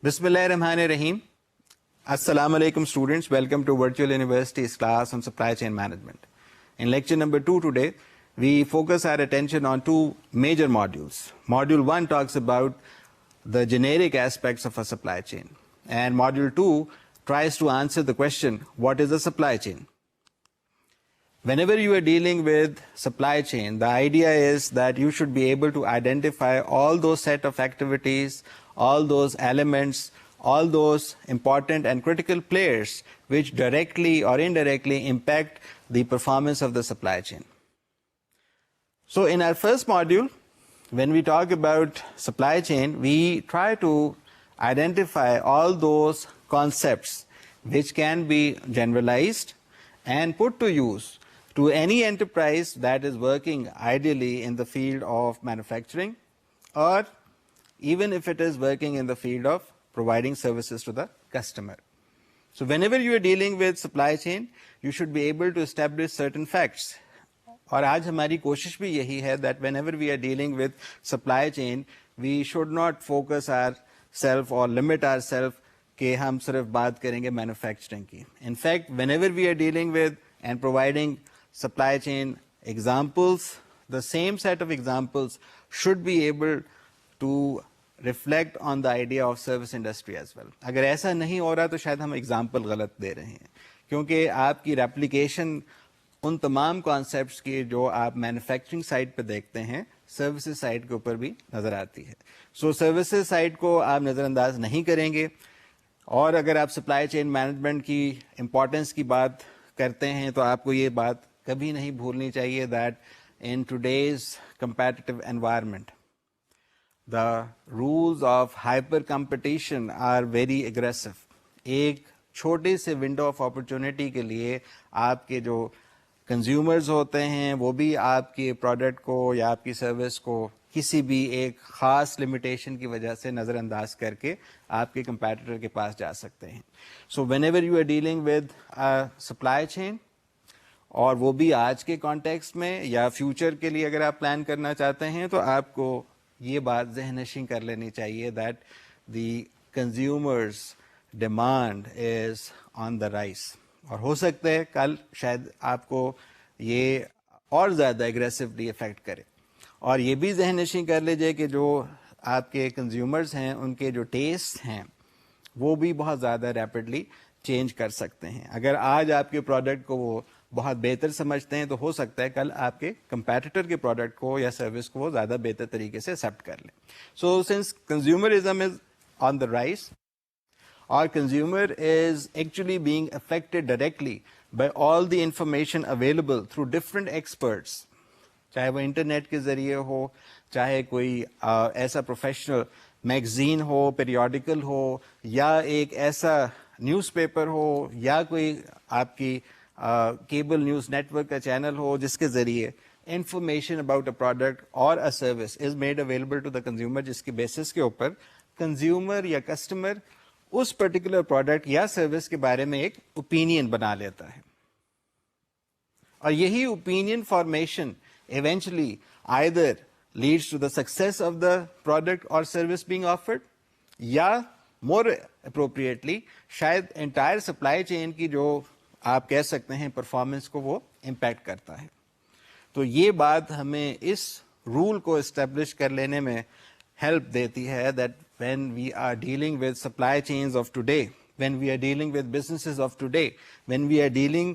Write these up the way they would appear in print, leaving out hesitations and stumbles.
Bismillahirrahmanirrahim. Assalamu alaikum students. Welcome to Virtual University's class on supply chain management. In lecture number 2 today, we focus our attention on two major modules. Module 1 talks about the generic aspects of a supply chain. And module 2 tries to answer the question, what is a supply chain? Whenever you are dealing with supply chain, the idea is that you should be able to identify all those set of activities, all those elements, all those important and critical players which directly or indirectly impact the performance of the supply chain. So in our first module, when we talk about supply chain, we try to identify all those concepts which can be generalized and put to use to any enterprise that is working ideally in the field of manufacturing, or even if it is working in the field of providing services to the customer. So whenever you are dealing with supply chain, you should be able to establish certain facts. اور آج ہماری کوشش بھی یہی ہے that whenever we are dealing with supply chain, we should not focus ourselves or limit ourselves کہ ہم صرف بات کریں گے مینوفیکچرنگ کی. In fact, whenever we are dealing with and providing supply chain examples, the same set of examples should be able to reflect on the idea of service industry as well. اگر ایسا نہیں ہو رہا تو شاید ہم example غلط دے رہے ہیں، کیونکہ آپ کی ریپلیکیشن ان تمام کانسیپٹس کی جو آپ مینوفیکچرنگ سائٹ پہ دیکھتے ہیں سروسز سائٹ کے اوپر بھی نظر آتی ہے. سو سروسز سائٹ کو آپ نظر انداز نہیں کریں گے. اور اگر آپ سپلائی چین مینجمنٹ کی امپورٹنس کی بات کرتے ہیں تو آپ کو یہ بات کبھی نہیں بھولنی چاہیے that in today's competitive environment, the rules of hyper competition are very aggressive. ایک چھوٹے سے ونڈو آف اپرچونٹی کے لیے آپ کے جو کنزیومرز ہوتے ہیں وہ بھی آپ کے پروڈکٹ کو یا آپ کی سروس کو کسی بھی ایک خاص لمیٹیشن کی وجہ سے نظر انداز کر کے آپ کے کمپیٹیٹر کے پاس جا سکتے ہیں. So whenever you are dealing with supply chain, اور وہ بھی آج کے کانٹیکسٹ میں یا فیوچر کے لیے اگر آپ پلان کرنا چاہتے ہیں تو آپ کو یہ بات ذہن نشین کر لینی چاہیے that the consumers demand is on the rise. اور ہو سکتا ہے کل شاید آپ کو یہ اور زیادہ ایگریسولی افیکٹ کرے. اور یہ بھی ذہن نشین کر لیجئے کہ جو آپ کے کنزیومرز ہیں ان کے جو ٹیسٹ ہیں وہ بھی بہت زیادہ ریپڈلی چینج کر سکتے ہیں. اگر آج آپ کے پروڈکٹ کو وہ بہت بہتر سمجھتے ہیں تو ہو سکتا ہے کل آپ کے کمپیٹیٹر کے پروڈکٹ کو یا سروس کو وہ زیادہ بہتر طریقے سے ایکسیپٹ کر لیں. So since consumerism is on the rise, our consumer is actually being affected directly by all the information available through different experts, چاہے وہ انٹرنیٹ کے ذریعے ہو, چاہے کوئی ایسا پروفیشنل میگزین ہو, پیریوڈیکل ہو, یا ایک ایسا نیوز پیپر ہو, یا کوئی آپ کی کیبل نیوز نیٹورک کا چینل ہو جس کے ذریعے انفارمیشن اباؤٹ اے پروڈکٹ اور a service is made available to the consumer, جس کی بیسس کے اوپر کنزیومر یا کسٹمر اس پرٹیکولر پروڈکٹ یا سروس کے بارے میں ایک اوپینین بنا لیتا ہے. اور یہی opinion formation eventually either leads to the success of the product اور سروس بینگ آفرڈ, یا مور اپروپریٹلی شاید انٹائر سپلائی چین کی جو آپ کہہ سکتے ہیں پرفارمنس کو وہ امپیکٹ کرتا ہے. تو یہ بات ہمیں اس رول کو اسٹیبلش کر لینے میں ہیلپ دیتی ہے that when we are dealing with supply chains of today, when we are dealing with businesses of today, when we are dealing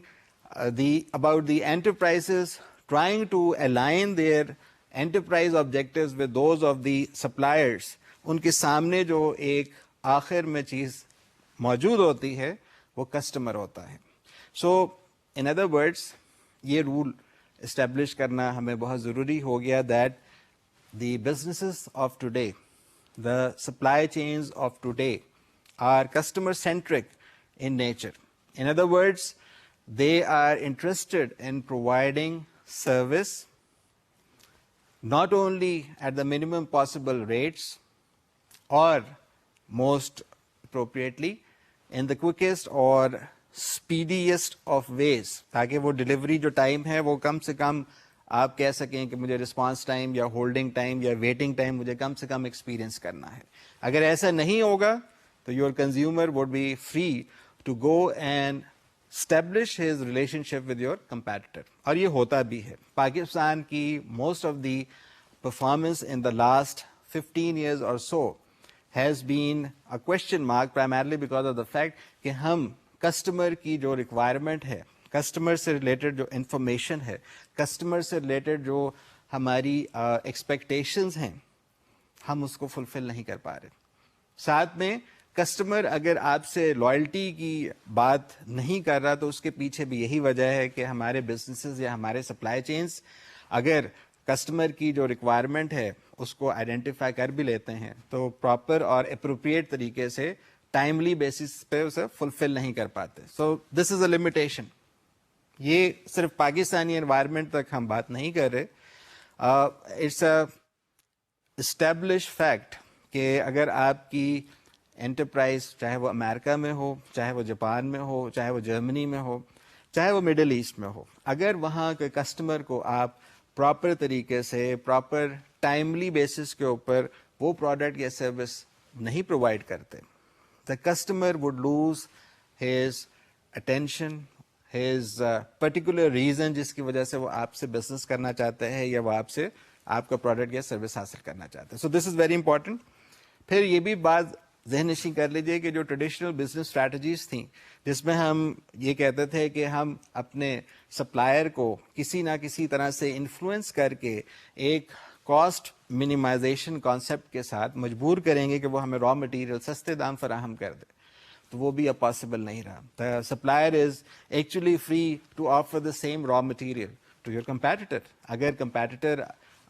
about the enterprises trying to align their enterprise objectives with those of the suppliers, ان کے سامنے جو ایک آخر میں چیز موجود ہوتی ہے وہ کسٹمر ہوتا ہے. So in other words, یہ رول اسٹیبلش کرنا ہمیں بہت ضروری ہو گیا that the businesses of today, the supply chains of today are customer-centric in nature. In other words, they are interested in providing service not only at the minimum possible rates or most appropriately in the quickest or speediest of ways, تاکہ وہ delivery جو time ہے وہ کم سے کم آپ کہہ سکیں کہ مجھے رسپانس ٹائم یا ہولڈنگ ٹائم یا ویٹنگ ٹائم مجھے کم سے کم ایکسپیرینس کرنا ہے. اگر ایسا نہیں ہوگا تو your consumer would be free to go and establish his relationship with your competitor. اور یہ ہوتا بھی ہے. پاکستان کی most of the performance in the last 15 years or so has been a question mark primarily because of the fact کہ ہم customer کی جو ریکوائرمنٹ ہے, کسٹمر سے ریلیٹڈ جو انفارمیشن ہے, کسٹمر سے ریلیٹڈ جو ہماری ایکسپیکٹیشنز ہیں, ہم اس کو فلفل نہیں کر پا رہے. ساتھ میں کسٹمر اگر آپ سے لائلٹی کی بات نہیں کر رہا تو اس کے پیچھے بھی یہی وجہ ہے کہ ہمارے بزنسز یا ہمارے سپلائی چینز اگر کسٹمر کی جو ریکوائرمنٹ ہے اس کو آئیڈینٹیفائی کر بھی لیتے ہیں تو پراپر اور اپروپریٹ طریقے سے ٹائملی بیسس پہ اسے فلفل نہیں کر پاتے. سو دس از اے لمیٹیشن. یہ صرف پاکستانی انوائرمنٹ تک ہم بات نہیں کر رہے, اٹس اے اسٹیبلش فیکٹ کہ اگر آپ کی انٹرپرائز چاہے وہ امریکہ میں ہو, چاہے وہ جاپان میں ہو, چاہے وہ جرمنی میں ہو, چاہے وہ مڈل ایسٹ میں ہو, اگر وہاں کے کسٹمر کو آپ پراپر طریقے سے پراپر ٹائملی بیسس کے اوپر وہ پروڈکٹ یا سروس نہیں پرووائڈ کرتے, the customer would lose his attention, his particular reason جس کی وجہ سے وہ آپ سے بزنس کرنا چاہتے ہیں یا وہ آپ سے آپ کا پروڈکٹ یا سروس حاصل کرنا چاہتے ہیں. So this is very important. پھر یہ بھی بات ذہن نشین کر لیجئے کہ جو ٹریڈیشنل بزنس اسٹریٹجیز تھیں جس میں ہم یہ کہتے تھے کہ ہم اپنے سپلائر کو کسی نہ کسی طرح سے انفلوئنس کر کے ایک کاسٹ منیمائزیشن کانسیپٹ کے ساتھ مجبور کریں گے کہ وہ ہمیں را مٹیریل سستے دام فراہم کر دے, تو وہ بھی اب پاسبل نہیں رہا. The supplier is actually free to offer the same raw material to your competitor. اگر کمپیٹیٹر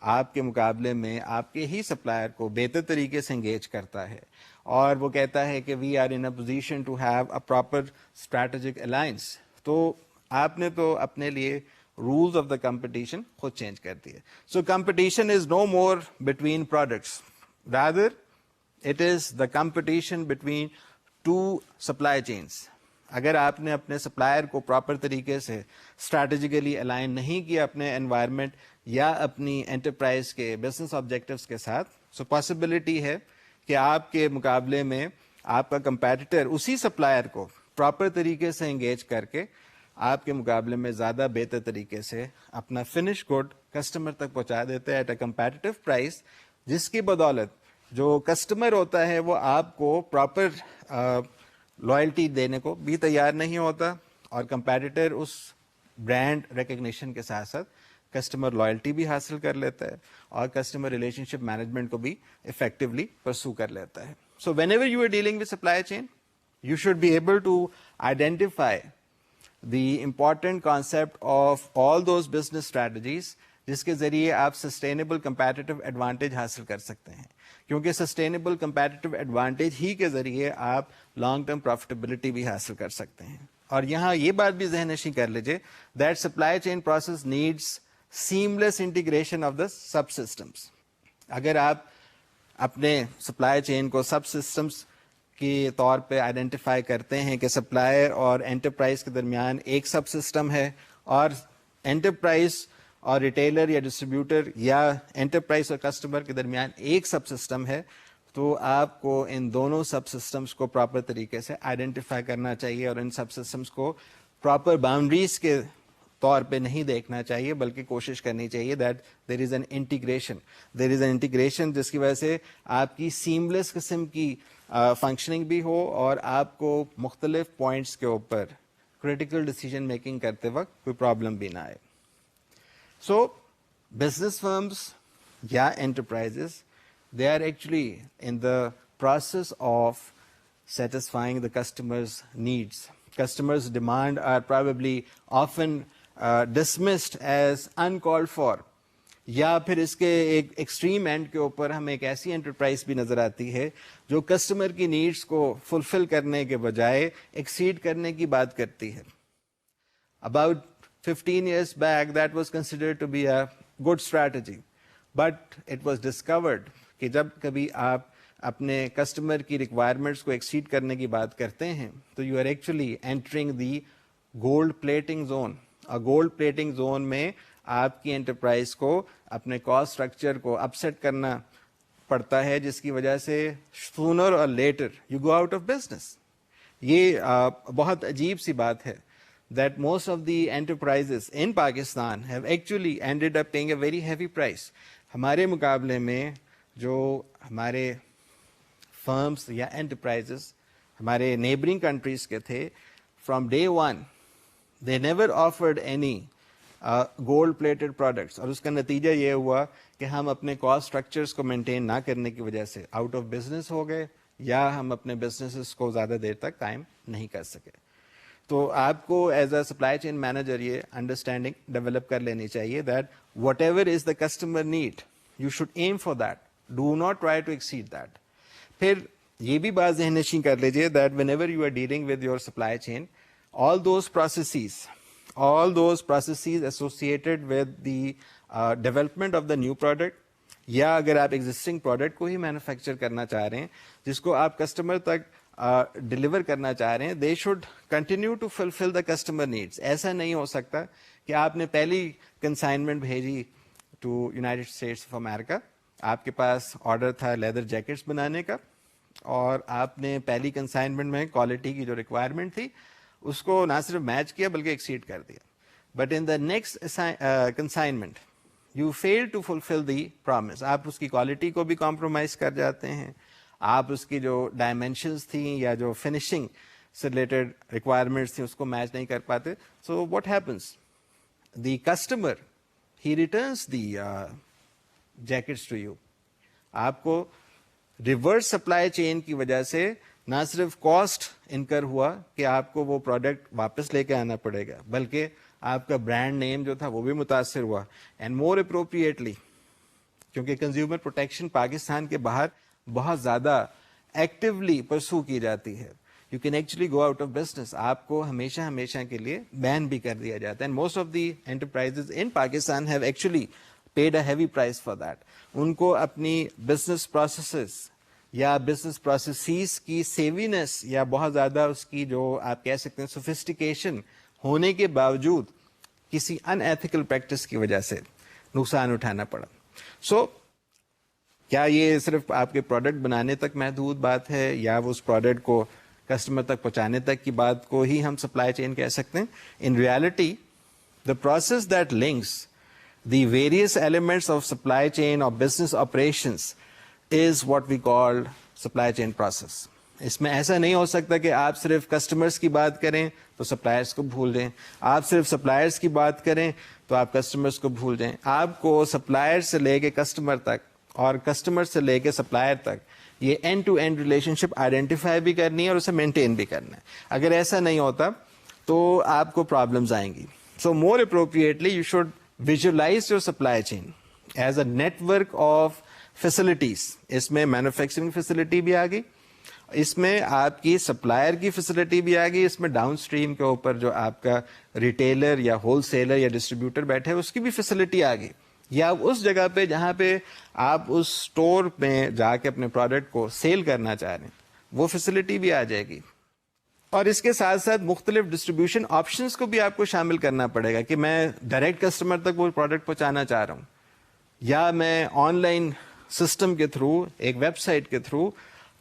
آپ کے مقابلے میں آپ کے ہی سپلائر کو بہتر طریقے سے انگیج کرتا ہے اور وہ کہتا ہے کہ we are in a position to have a proper strategic alliance, تو آپ نے تو اپنے لیے rules of the competition خود چینج کر دیے. So competition is no more between products. Rather, it is the competition between two supply chains. اگر آپ نے اپنے سپلائر کو پراپر طریقے سے اسٹریٹجیکلی الائن نہیں کیا اپنے انوائرمنٹ یا اپنی انٹرپرائز کے بزنس آبجیکٹیوز کے ساتھ, سو پاسبلٹی ہے کہ آپ کے مقابلے میں آپ کا کمپیٹیٹر اسی سپلائر کو پراپر طریقے سے انگیج کر کے آپ کے مقابلے میں زیادہ بہتر طریقے سے اپنا فنش گڈ کسٹمر تک پہنچا دیتے ہیں ایٹ اے کمپیٹیٹو پرائز, جس کی بدولت جو کسٹمر ہوتا ہے وہ آپ کو پراپر لائلٹی دینے کو بھی تیار نہیں ہوتا, اور کمپیٹیٹر اس برانڈ ریکگنیشن کے ساتھ ساتھ کسٹمر لائلٹی بھی حاصل کر لیتا ہے اور کسٹمر ریلیشن شپ مینجمنٹ کو بھی افیکٹولی پرسو کر لیتا ہے. So whenever you are dealing with supply chain you should be able to identify the important concept of all those business strategies جس کے ذریعے آپ سسٹینیبل کمپیٹیٹو ایڈوانٹیج حاصل کر سکتے ہیں, کیونکہ سسٹینیبل کمپیٹیٹو ایڈوانٹیج ہی کے ذریعے آپ لانگ ٹرم پروفیٹیبلٹی بھی حاصل کر سکتے ہیں. اور یہاں یہ بات بھی ذہن نشین کر لیجیے that supply chain process needs seamless integration of the subsystems. اگر آپ اپنے سپلائی چین کو سب سسٹمس کے طور پہ آئیڈینٹیفائی کرتے ہیں کہ سپلائر اور انٹرپرائز کے درمیان ایک سب سسٹم ہے اور انٹرپرائز اور ریٹیلر یا ڈسٹریبیوٹر یا انٹرپرائز اور کسٹمر کے درمیان ایک سب سسٹم ہے, تو آپ کو ان دونوں سب سسٹمز کو پراپر طریقے سے آئیڈینٹیفائی کرنا چاہیے اور ان سب سسٹمز کو پراپر باؤنڈریز کے طور پہ نہیں دیکھنا چاہیے, بلکہ کوشش کرنی چاہیے that there is an integration جس کی وجہ سے آپ کی سیملیس قسم کی فنکشننگ بھی ہو اور آپ کو مختلف پوائنٹس کے اوپر کریٹیکل ڈیسیجن میکنگ کرتے وقت کوئی پرابلم بھی نہ آئے. سو بزنس فرمز یا enterprises they are actually in the process of satisfying the customer's needs. Customers' demand are probably often dismissed as uncalled for. یا پھر اس کے ایک ایکسٹریم اینڈ کے اوپر ہمیں ایک ایسی انٹرپرائز بھی نظر آتی ہے جو کسٹمر کی نیڈس کو فلفل کرنے کے بجائے ایکسیڈ کرنے کی بات کرتی ہے. About 15 years back that was considered to be a good strategy, but it was discovered کہ جب کبھی آپ اپنے کسٹمر کی ریکوائرمنٹس کو ایکسیڈ کرنے کی بات کرتے ہیں تو you are actually entering the gold plating zone. اور گولڈ پلیٹنگ زون میں آپ کی انٹرپرائز کو اپنے کاسٹ اسٹرکچر کو اپسیٹ کرنا پڑتا ہے جس کی وجہ سے sooner or later you go out of business. یہ بہت عجیب سی بات ہے that most of the enterprises in Pakistan have actually ended up paying a very heavy price. ہمارے مقابلے میں جو ہمارے فرمز یا انٹرپرائزز ہمارے نیبرنگ کنٹریز کے تھے, from day one they never offered any gold plated products, اور اس کا نتیجہ یہ ہوا کہ ہم اپنے کاسٹ اسٹرکچرس کو مینٹین نہ کرنے کی وجہ سے آؤٹ آف بزنس ہو گئے, یا ہم اپنے بزنسز کو زیادہ دیر تک قائم نہیں کر سکے. تو آپ کو as a supply chain manager یہ انڈرسٹینڈنگ ڈیولپ کر لینی چاہیے that whatever is the customer need you should aim for that, do not try to exceed that. پھر یہ بھی بات ذہن نشین کر لیجیے that whenever you are dealing with your supply chain, all those processes associated with the development of the new product, یا اگر آپ ایگزسٹنگ پروڈکٹ کو ہی مینوفیکچر کرنا چاہ رہے ہیں جس کو آپ کسٹمر تک ڈلیور کرنا چاہ رہے ہیں, they should continue to fulfil the customer needs. ایسا نہیں ہو سکتا کہ آپ نے پہلی کنسائنمنٹ بھیجی to United States of America, آپ کے پاس آرڈر تھا لیدر جیکٹس بنانے کا, اور آپ نے پہلی کنسائنمنٹ میں کوالٹی کی جو ریکوائرمنٹ تھی اس کو نہ صرف میچ کیا بلکہ ایکسیڈ کر دیا. But in the next consignment you fail to fulfil the promise. آپ اس کی کوالٹی کو بھی کمپرومائز کر جاتے ہیں, آپ اس کی جو ڈائمینشنس تھیں یا جو فنیشنگ سے ریلیٹڈ ریکوائرمنٹس تھیں اس کو میچ نہیں کر پاتے. So what happens, the customer he returns the jackets to you. آپ کو ریورس سپلائی چین کی وجہ سے نہ صرف کاسٹ انکر ہوا کہ آپ کو وہ پروڈکٹ واپس لے کے آنا پڑے گا, بلکہ آپ کا برانڈ نیم جو تھا وہ بھی متاثر ہوا. اینڈ مور اپروپریٹلی, کیونکہ کنزیومر پروٹیکشن پاکستان کے باہر بہت زیادہ ایکٹیولی پرسو کی جاتی ہے, you can actually go out of business. آپ کو ہمیشہ کے لیے بین بھی کر دیا جاتا ہے. And most of the enterprises in Pakistan have actually paid a heavy price for that. ان کو اپنی بزنس پروسیسز یا بزنس پروسیسز کی سیوینس یا بہت زیادہ اس کی جو آپ کہہ سکتے ہیں سوفسٹیکیشن ہونے کے باوجود کسی ان ایتھیکل پریکٹس کی وجہ سے نقصان اٹھانا پڑا. سو کیا یہ صرف آپ کے پروڈکٹ بنانے تک محدود بات ہے, یا وہ اس پروڈکٹ کو کسٹمر تک پہنچانے تک کی بات کو ہی ہم سپلائی چین کہہ سکتے ہیں؟ In reality the process that links the various elements of supply chain or business operations is what we call supply chain process. اس میں ایسا نہیں ہو سکتا کہ آپ صرف کسٹمرز کی بات کریں تو سپلائرز کو بھول جائیں, آپ صرف سپلائرز کی بات کریں تو آپ کسٹمرز کو بھول جائیں. آپ کو سپلائر سے لے کے کسٹمر تک اور کسٹمر سے لے کے سپلائر تک یہ end to end relationship identify بھی کرنی ہے اور اسے مینٹین بھی کرنا ہے. اگر ایسا نہیں ہوتا تو آپ کو پرابلمز آئیں گی. So more appropriately you should visualize your supply chain as a network of facilities. اس میں مینوفیکچرنگ فیسلٹی بھی آ گئی, اس میں آپ کی سپلائر کی فیسلٹی بھی آ گئی, اس میں ڈاؤن اسٹریم کے اوپر جو آپ کا ریٹیلر یا ہول سیلر یا ڈسٹریبیوٹر بیٹھے اس کی بھی فیسلٹی آ گئی, یا اس جگہ پہ جہاں پہ آپ اس اسٹور میں جا کے اپنے پروڈکٹ کو سیل کرنا چاہ رہے ہیں وہ فیسلٹی بھی آ جائے گی. اور اس کے ساتھ ساتھ مختلف ڈسٹریبیوشن آپشنس کو بھی آپ کو شامل کرنا پڑے گا کہ میں ڈائریکٹ کسٹمر تک وہ پروڈکٹ پہنچانا چاہ رہا ہوں, یا میں آن لائن سسٹم کے تھرو, ایک ویب سائٹ کے تھرو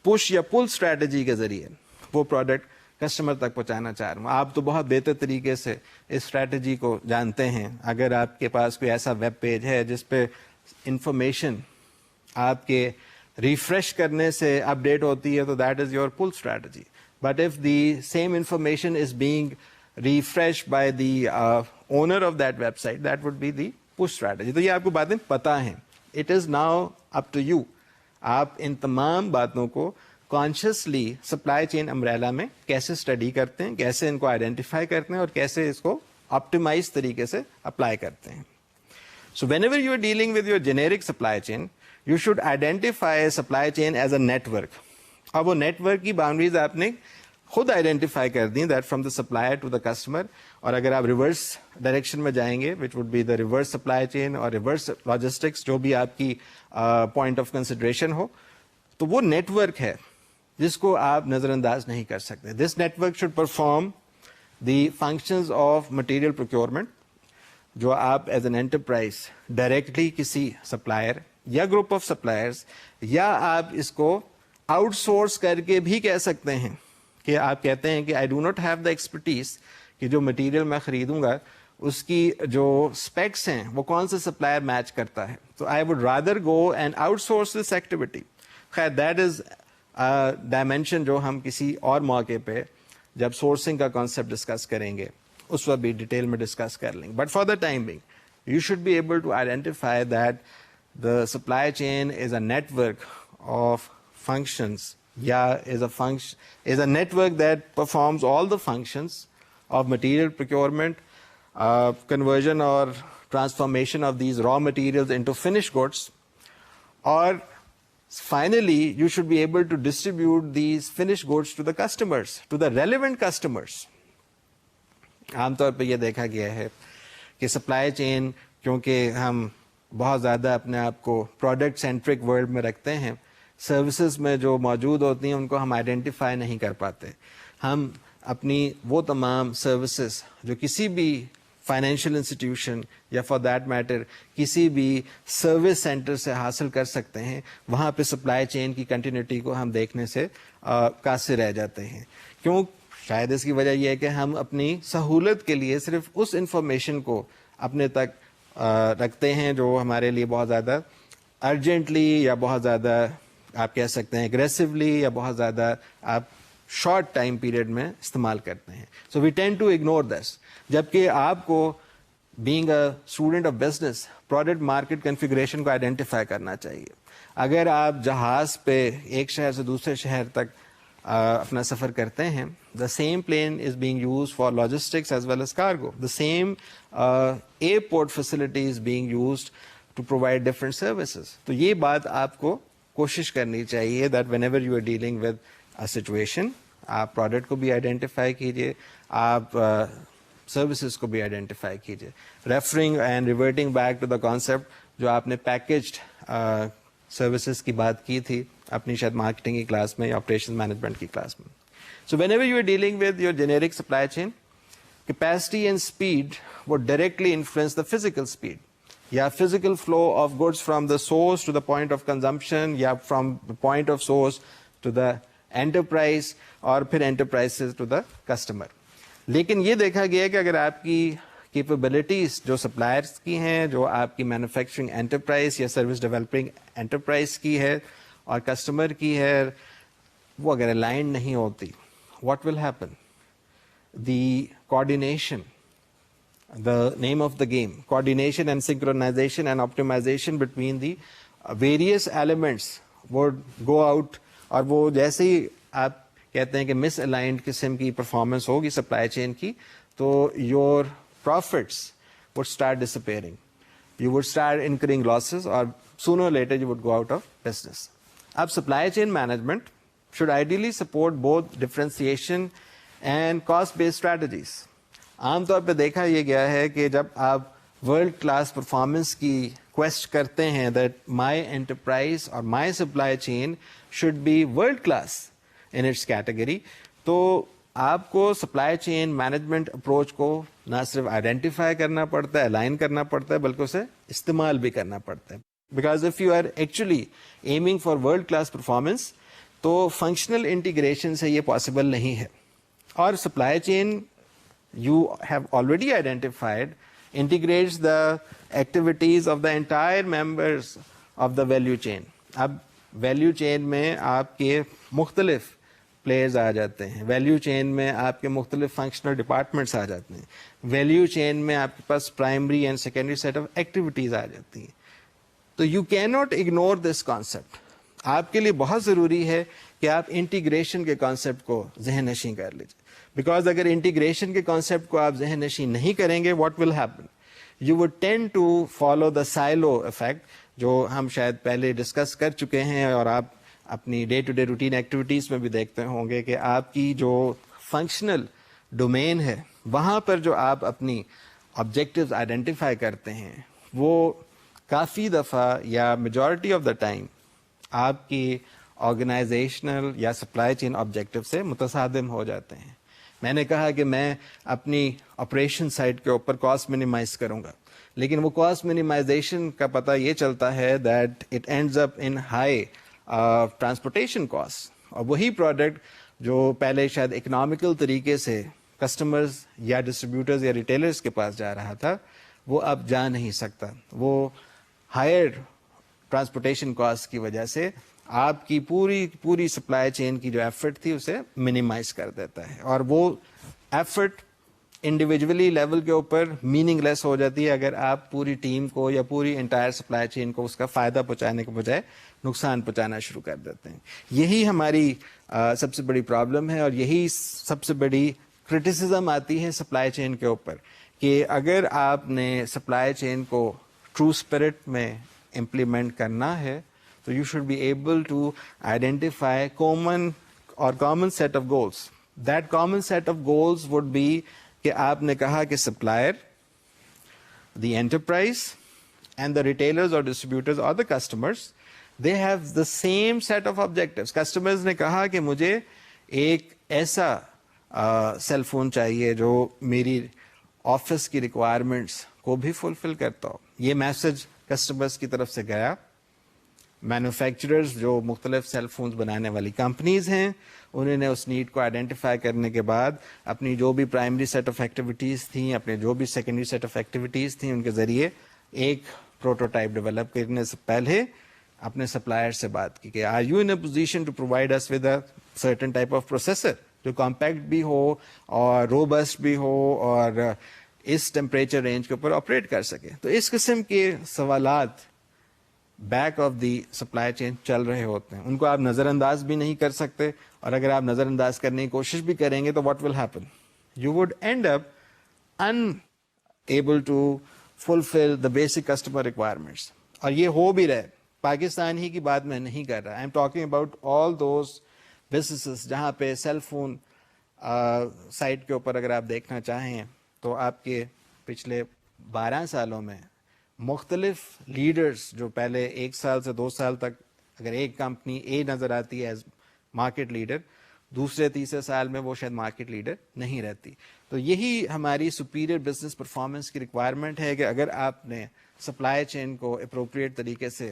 پش یا پل اسٹریٹجی کے ذریعے وہ پروڈکٹ کسٹمر تک پہنچانا چاہ رہا ہوں. آپ تو بہت بہتر طریقے سے اس اسٹریٹجی کو جانتے ہیں. اگر آپ کے پاس کوئی ایسا ویب پیج ہے جس پہ انفارمیشن آپ کے ریفریش کرنے سے اپ ڈیٹ ہوتی ہے تو that is your pull strategy. But if the same information is being refreshed by the owner of that website, that would be the push strategy. تو یہ آپ کو باتیں پتہ ہیں. It is now up to you. آپ ان تمام باتوں کو کانشیسلی سپلائی چین امبریلا میں کیسے اسٹڈی کرتے ہیں, کیسے ان کو آئیڈینٹیفائی کرتے ہیں اور کیسے اس کو آپٹیمائز طریقے سے اپلائی کرتے ہیں. So whenever you are dealing with your generic supply chain, you should identify a supply chain as a network. اب وہ نیٹ ورک کی باؤنڈریز آپ نے خود آئیڈینٹیفائی کر دیں, that from the supplier to the customer. اور اگر آپ ریورس ڈائریکشن میں جائیں گے which would be the reverse supply chain اور ریورس لاجسٹکس, جو بھی آپ کی پوائنٹ آف کنسیڈریشن ہو, تو وہ نیٹ ورک ہے جس کو آپ نظر انداز نہیں کر سکتے. This network should perform the functions of material procurement, جو آپ ایز این انٹرپرائز ڈائریکٹلی کسی سپلائر یا گروپ آف سپلائرز, یا آپ اس کو آؤٹ سورس کر کے بھی کہہ سکتے ہیں کہ آپ کہتے ہیں کہ I do not have the expertise کہ جو مٹیریل میں خریدوں گا اس کی جو اسپیکس ہیں وہ کون سے سپلائر میچ کرتا ہے, تو I would rather go and out source this activity. خیر دیٹ از ڈائمینشن جو ہم کسی اور موقع پہ جب سورسنگ کا کانسیپٹ ڈسکس کریں گے اس وقت بھی ڈیٹیل میں ڈسکس کر لیں گے. But for the time being you should be able to identify that the supply chain is a network of functions, is a network that performs all the functions of material procurement, conversion or transformation of these raw materials into finished goods, or finally you should be able to distribute these finished goods to the customers, to the relevant customers. عام طور پہ یہ دیکھا گیا ہے کہ supply چین کیونکہ ہم بہت زیادہ اپنے آپ کو پروڈکٹ سینٹرک ورلڈ میں رکھتے ہیں, سروسز میں جو موجود ہوتی ہیں ان کو ہم آئیڈینٹیفائی نہیں کر پاتے. ہم اپنی وہ تمام سروسز جو کسی بھی فائنینشیل انسٹیٹیوشن یا فار دیٹ میٹر کسی بھی سروس سینٹر سے حاصل کر سکتے ہیں, وہاں پہ سپلائی چین کی کنٹینیوٹی کو ہم دیکھنے سے قاصر رہ جاتے ہیں. کیوں؟ شاید اس کی وجہ یہ ہے کہ ہم اپنی سہولت کے لیے صرف اس انفارمیشن کو اپنے تک رکھتے ہیں جو ہمارے لیے بہت زیادہ ارجنٹلی یا بہت زیادہ آپ کہہ سکتے ہیں اگریسولی یا بہت زیادہ آپ شارٹ ٹائم پیریڈ میں استعمال کرتے ہیں. سو وی ٹینڈ ٹو اگنور دس, جبکہ آپ کو being a student of business product market configuration کو آئیڈینٹیفائی کرنا چاہیے. اگر آپ جہاز پہ ایک شہر سے دوسرے شہر تک اپنا سفر کرتے ہیں, the same plane is being used for logistics as well as cargo. The same airport facility is being used to provide different services. تو یہ بات آپ کو کوشش کرنی چاہیے that whenever you are dealing with a situation, آپ product کو بھی آئیڈینٹیفائی کیجیے, آپ سروسز کو بھی آئیڈینٹیفائی کیجیے. Referring and reverting back to the concept جو آپ نے پیکجڈ سروسز کی بات کی تھی اپنی شاید مارکیٹنگ کی کلاس میں یا آپریشن مینجمنٹ کی کلاس میں. So whenever you are dealing with your generic supply chain, capacity and speed would directly influence the physical speed. Yeah, physical flow of goods from the source to the point of consumption, yeah, from the point of source to the enterprise اور پھر enterprises to the customer. لیکن یہ دیکھا گیا کہ اگر آپ کی کیپیبلٹیز جو سپلائرس کی ہیں, جو آپ کی مینوفیکچرنگ انٹرپرائز یا سروس ڈیولپنگ انٹرپرائز کی ہے اور کسٹمر کی ہے, وہ اگر الائنڈ نہیں ہوتی, what will happen? The coordination, the name of the game, coordination and synchronization and optimization between the various elements would go out, اور وہ جیسے ہی آپ کہتے ہیں کہ مس الائنڈ قسم کی پرفارمنس ہوگی سپلائی چین کی, تو your profits would start disappearing. You would start incurring losses, or sooner or later you would go out of business. اب supply chain management should ideally support both differentiation and cost-based strategies. عام طور پہ دیکھا یہ گیا ہے کہ جب آپ ورلڈ کلاس پرفارمنس کی کویسٹ کرتے ہیں that my enterprise or my supply chain should be world class in its category, تو آپ کو سپلائی چین مینجمنٹ اپروچ کو نہ صرف آئیڈینٹیفائی کرنا پڑتا ہے, الائن کرنا پڑتا ہے, بلکہ اسے استعمال بھی کرنا پڑتا ہے. Because if you are actually aiming for world class performance, تو فنکشنل انٹیگریشن سے یہ پاسبل نہیں ہے. اور supply chain you have already identified integrates the activities of the entire members of the value chain. اب ویلیو چین میں آپ کے مختلف پلیئرز آ جاتے ہیں, ویلیو چین میں آپ کے مختلف فنکشنل ڈپارٹمنٹس آ جاتے ہیں, ویلیو چین میں آپ کے پاس primary and secondary set of activities آ جاتی ہیں. تو you can not ignore this concept. آپ کے لیے بہت ضروری ہے کہ آپ انٹیگریشن کے کانسیپٹ کو ذہن نشین کر لیجیے. بیکاز اگر انٹیگریشن کے کانسیپٹ کو آپ ذہن نشین نہیں کریں گے, what will happen, you would tend to follow the silo effect, جو ہم شاید پہلے ڈسکس کر چکے ہیں اور آپ اپنی day to day routine activities میں بھی دیکھتے ہوں گے کہ آپ کی جو فنکشنل ڈومین ہے وہاں پر جو آپ اپنی آبجیکٹیوز آئیڈینٹیفائی کرتے ہیں وہ کافی دفعہ یا میجورٹی آف دا ٹائم آپ کی آرگنائزیشنل یا سپلائی چین آبجیکٹیو سے متصادم ہو جاتے ہیں. میں نے کہا کہ میں اپنی آپریشن سائٹ کے اوپر کاسٹ منیمائز کروں گا, لیکن وہ کاسٹ منیمائزیشن کا پتہ یہ چلتا ہے that it ends up in high transportation cost, اور وہی پروڈکٹ جو پہلے شاید اکنامیکل طریقے سے کسٹمرز یا ڈسٹریبیوٹرز یا ریٹیلرز کے پاس جا رہا تھا, وہ اب جا نہیں سکتا. وہ ہائر ٹرانسپورٹیشن کاسٹ کی وجہ سے آپ کی پوری سپلائی چین کی جو ایفرٹ تھی اسے منیمائز کر دیتا ہے, اور وہ ایفرٹ انڈیویجولی لیول کے اوپر میننگ لیس ہو جاتی ہے اگر آپ پوری ٹیم کو یا پوری انٹائر سپلائی چین کو اس کا فائدہ پہنچانے کے بجائے نقصان پہنچانا شروع کر دیتے ہیں. یہی ہماری سب سے بڑی پرابلم ہے, اور یہی سب سے بڑی کرٹیسزم آتی ہے سپلائی چین کے اوپر, کہ اگر آپ نے سپلائی چین کو ٹرو اسپرٹ میں امپلیمنٹ کرنا ہے تو you should be able to identify common set of goals. That common set of goals would be کہ آپ نے کہا کہ supplier, the enterprise and the retailers اور ڈسٹریبیوٹرز اور the customers, they have the same set of objectives. Customers نے کہا کہ مجھے ایک ایسا سیل فون چاہیے جو میری آفس کی ریکوائرمنٹس کو بھی فلفل کرتا ہو. یہ میسج کسٹمرز کی طرف سے گیا. مینوفیکچررز جو مختلف سیل فونز بنانے والی کمپنیز ہیں, انہوں نے اس نیڈ کو آئیڈینٹیفائی کرنے کے بعد اپنی جو بھی پرائمری سیٹ آف ایکٹیویٹیز تھیں, اپنے جو بھی سیکنڈری سیٹ آف ایکٹیویٹیز تھیں, ان کے ذریعے ایک پروٹوٹائپ ڈیولپ کرنے سے پہلے اپنے سپلائر سے بات کی کہ are you in a position to provide us with a certain type of processor جو کمپیکٹ بھی ہو اور روبسٹ بھی ہو اور اس ٹیمپریچر رینج کے اوپر آپریٹ کر سکے. تو اس قسم کے سوالات back of the supply chain چل رہے ہوتے ہیں, ان کو آپ نظر انداز بھی نہیں کر سکتے, اور اگر آپ نظر انداز کرنے کی کوشش بھی کریں گے تو what will happen, you would end up unable to fulfil the basic customer requirements. اور یہ ہو بھی رہے, پاکستان ہی کی بات میں نہیں کر رہا, I am talking about all those businesses جہاں پہ سیل فون سائٹ کے اوپر اگر آپ دیکھنا چاہیں تو آپ کے پچھلے 12 سالوں میں مختلف لیڈرز جو پہلے 1 سال سے 2 سال تک اگر ایک کمپنی اے نظر آتی ہے ایز مارکیٹ لیڈر, دوسرے تیسرے سال میں وہ شاید مارکیٹ لیڈر نہیں رہتی. تو یہی ہماری سپیریئر بزنس پرفارمنس کی ریکوائرمنٹ ہے کہ اگر آپ نے سپلائی چین کو اپروپریٹ طریقے سے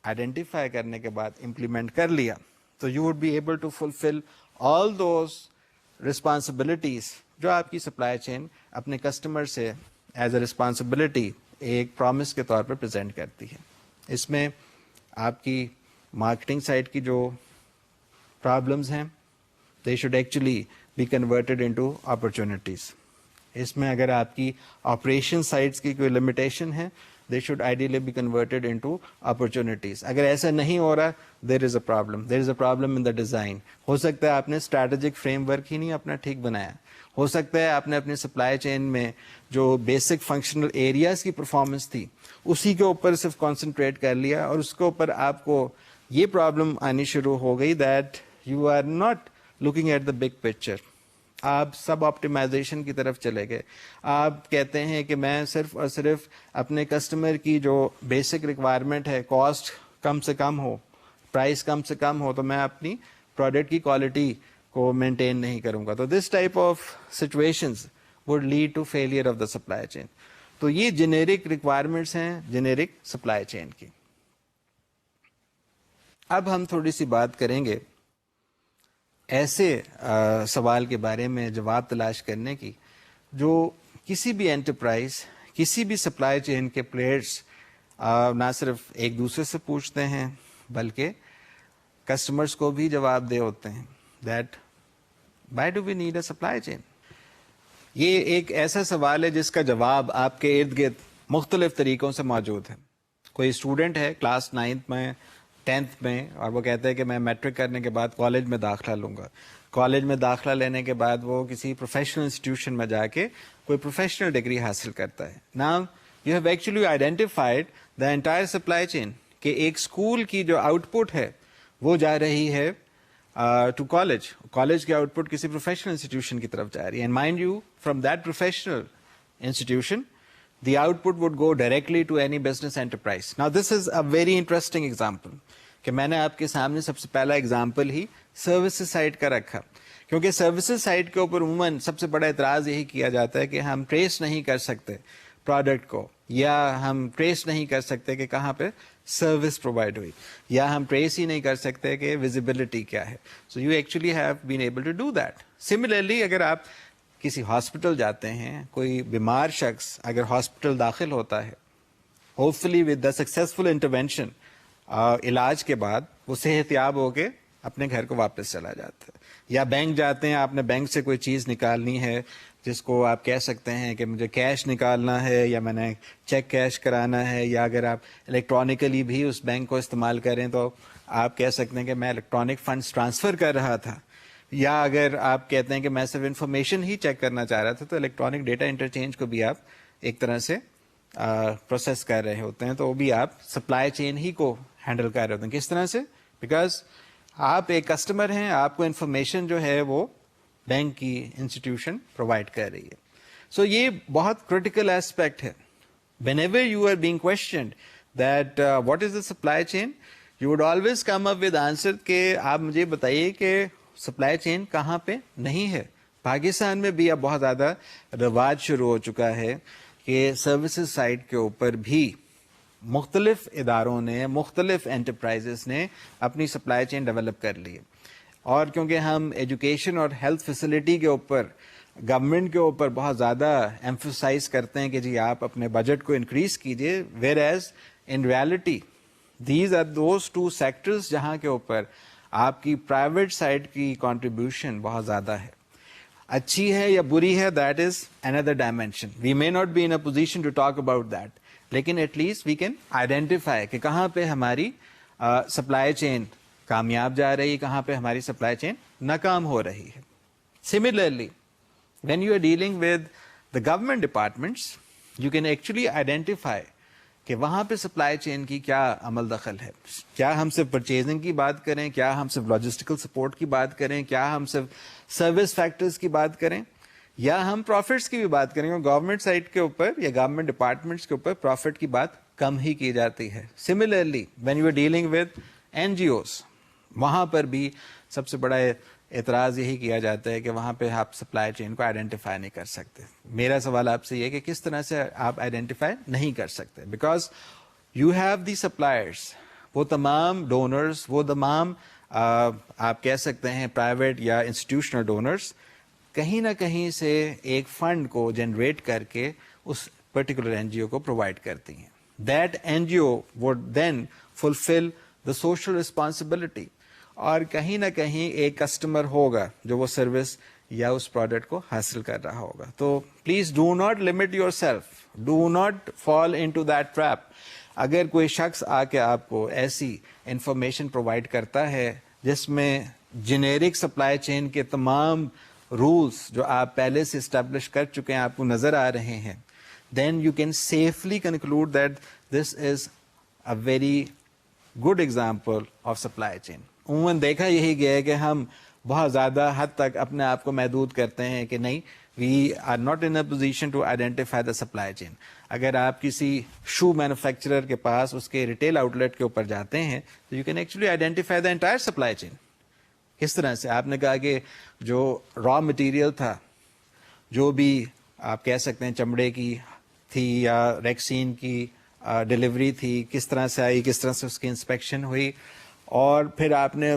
آئیڈینٹیفائی کرنے کے بعد امپلیمنٹ کر لیا تو you would be able to fulfil all those responsibilities جو آپ کی سپلائی چین اپنے کسٹمر سے ایز اے رسپانسبلٹی ایک پرومس کے طور پر پریزنٹ کرتی ہے. اس میں آپ کی مارکیٹنگ سائٹ کی جو پرابلمز ہیں they should actually be converted into opportunities. اس میں اگر آپ کی آپریشن سائٹس کی کوئی لمیٹیشن ہے they should ideally be converted into opportunities. اگر ایسا نہیں ہو رہا there is a problem in the design. ہو سکتا ہے آپ نے اسٹریٹجک فریم ورک ہی نہیں اپنا ٹھیک بنایا, ہو سکتا ہے آپ نے اپنی سپلائی چین میں جو بیسک فنکشنل ایریاز کی پرفارمنس تھی اسی کے اوپر صرف کانسنٹریٹ کر لیا, اور اس کے اوپر آپ کو یہ پرابلم آنی شروع ہو گئی that you are not looking at the big picture. آپ سب آپٹیمائزیشن کی طرف چلے گئے. آپ کہتے ہیں کہ میں صرف اور صرف اپنے کسٹمر کی جو بیسک ریکوائرمنٹ ہے, کاسٹ کم سے کم ہو, پرائس کم سے کم ہو, تو میں اپنی پروڈکٹ کی کوالٹی کو مینٹین نہیں کروں گا. تو this type of situations would lead to failure of the supply chain. تو یہ جنیرک ریکوائرمنٹس ہیں جنیرک سپلائی چین کی. اب ہم تھوڑی سی بات کریں گے ایسے سوال کے بارے میں جواب تلاش کرنے کی جو کسی بھی انٹرپرائز, کسی بھی سپلائی چین کے پلیئرس نہ صرف ایک دوسرے سے پوچھتے ہیں بلکہ کسٹمرز کو بھی جواب دے ہوتے ہیں, that why do we need a supply chain. یہ ایک ایسا سوال ہے جس کا جواب آپ کے ارد گرد مختلف طریقوں سے موجود ہے. کوئی اسٹوڈنٹ ہے کلاس 9th میں 10th میں, اور وہ کہتا ہے کہ میں میٹرک کرنے کے بعد کالج میں داخلہ لوں گا. کالج میں داخلہ لینے کے بعد وہ کسی پروفیشنل انسٹیٹیوشن میں جا کے کوئی پروفیشنل ڈگری حاصل کرتا ہے. Now you have actually identified the entire supply chain کہ ایک اسکول کی جو آؤٹ پٹ ہے وہ جا رہی ہے ٹو کالج, کالج کی آؤٹ پٹ کسی پروفیشنل انسٹیٹیوشن کی طرف جا رہی ہے. And mind you from that professional institution the output would go directly to any business enterprise. Now this is a very interesting example کہ میں نے آپ کے سامنے سب سے پہلا ایگزامپل ہی سروسز سائٹ کا رکھا, کیونکہ سروسز سائٹ کے اوپر عموماً سب سے بڑا اعتراض یہی کیا جاتا ہے کہ ہم ٹریس نہیں کر سکتے پروڈکٹ کو, یا ہم ٹریس نہیں کر سکتے کہ کہاں پہ سروس پرووائڈ ہوئی, یا ہم ٹریس ہی نہیں کر سکتے کہ ویزیبلٹی کیا ہے. So you actually have been able to do that. Similarly اگر آپ کسی ہاسپٹل جاتے ہیں, کوئی بیمار شخص اگر ہاسپٹل داخل ہوتا ہے, hope fully with the successful intervention, علاج کے بعد وہ صحت یاب ہو کے اپنے گھر کو واپس چلا جاتا ہے. یا بینک جاتے ہیں, آپ نے بینک سے کوئی چیز نکالنی ہے جس کو آپ کہہ سکتے ہیں کہ مجھے کیش نکالنا ہے, یا میں نے چیک کیش کرانا ہے, یا اگر آپ الیکٹرانکلی بھی اس بینک کو استعمال کریں تو آپ کہہ سکتے ہیں کہ میں الیکٹرانک فنڈز ٹرانسفر کر رہا تھا. یا اگر آپ کہتے ہیں کہ میں صرف انفارمیشن ہی چیک کرنا چاہ رہا تھا, تو الیکٹرانک ڈیٹا انٹرچینج کو بھی آپ ایک طرح سے پروسیس کر رہے ہوتے ہیں, تو وہ بھی آپ سپلائی چین ہی کو ہینڈل کر رہے ہوتے ہیں. کس طرح سے؟ بیکاز آپ ایک کسٹمر ہیں, آپ کو انفارمیشن جو ہے وہ بینک کی انسٹیٹیوشن پرووائڈ کر رہی ہے. سو یہ بہت کریٹیکل ایسپیکٹ ہے. Whenever you are being questioned that what is the supply chain, you would always come up with answer کہ آپ مجھے بتائیے کہ سپلائی چین کہاں پہ نہیں ہے. پاکستان میں بھی اب بہت زیادہ رواج شروع ہو چکا ہے کہ سروسز سائٹ کے اوپر بھی مختلف اداروں نے, مختلف انٹرپرائزز نے اپنی سپلائی چین ڈیولپ کر لی ہے. اور کیونکہ ہم ایجوکیشن اور ہیلتھ فیسلٹی کے اوپر, گورنمنٹ کے اوپر بہت زیادہ ایمفسائز کرتے ہیں کہ جی آپ اپنے بجٹ کو انکریز کیجیے, whereas in reality these are those two sectors جہاں کے اوپر آپ کی پرائیویٹ سائڈ کی کنٹریبیوشن بہت زیادہ ہے. اچھی ہے یا بری ہے, دیٹ از اندر dimension. We may not be in a position to talk about that, لیکن at least we can identify کہ کہاں پہ ہماری سپلائی چین کامیاب جا رہی ہے, کہاں پہ ہماری سپلائی چین ناکام ہو رہی ہے. Similarly when you are dealing with the government departments, you can actually identify کہ وہاں پہ سپلائی چین کی کیا عمل دخل ہے. کیا ہم صرف پرچیزنگ کی بات کریں, کیا ہم صرف لاجسٹیکل سپورٹ کی بات کریں, کیا ہم صرف سروس فیکٹرز کی بات کریں, یا ہم پروفٹس کی بھی بات کریں. گورنمنٹ سائٹ کے اوپر یا گورنمنٹ ڈپارٹمنٹس کے اوپر پروفٹ کی بات کم ہی کی جاتی ہے. Similarly when you are dealing with NGOs, وہاں پر بھی سب سے بڑا اعتراض یہی کیا جاتا ہے کہ وہاں پہ آپ سپلائی چین کو آئیڈینٹیفائی نہیں کر سکتے. میرا سوال آپ سے یہ کہ کس طرح سے آپ آئیڈینٹیفائی نہیں کر سکتے؟ Because you have the suppliers, وہ تمام ڈونرز, وہ تمام آپ کہہ سکتے ہیں پرائیویٹ یا انسٹیٹیوشنل ڈونرز کہیں نہ کہیں سے ایک فنڈ کو جنریٹ کر کے اس پرٹیکولر NGO کو پرووائڈ کرتی ہیں. That NGO would then fulfill the social responsibility, اور کہیں نہ کہیں ایک کسٹمر ہوگا جو وہ سروس یا اس پروڈکٹ کو حاصل کر رہا ہوگا. تو please do not limit yourself, do not fall into that trap. اگر کوئی شخص آ کے آپ کو ایسی انفارمیشن پرووائڈ کرتا ہے جس میں جنیرک سپلائی چین کے تمام رولس جو آپ پہلے سے اسٹیبلش کر چکے ہیں آپ کو نظر آ رہے ہیں, then you can safely conclude that this is a very good example of supply chain. عموماً دیکھا یہی گیا ہے کہ ہم بہت زیادہ حد تک اپنے آپ کو محدود کرتے ہیں کہ نہیں, we are not in a position to identify the supply chain. اگر آپ کسی شو مینوفیکچرر کے پاس اس کے ریٹیل آؤٹ لیٹ کے اوپر جاتے ہیں تو you can actually identify the entire supply chain. کس طرح سے؟ آپ نے کہا کہ جو را مٹیریل تھا, جو بھی آپ کہہ سکتے ہیں چمڑے کی تھی یا ریکسین کی ڈلیوری تھی, کس طرح سے آئی, کس طرح سے اس کی انسپیکشن ہوئی, اور پھر آپ نے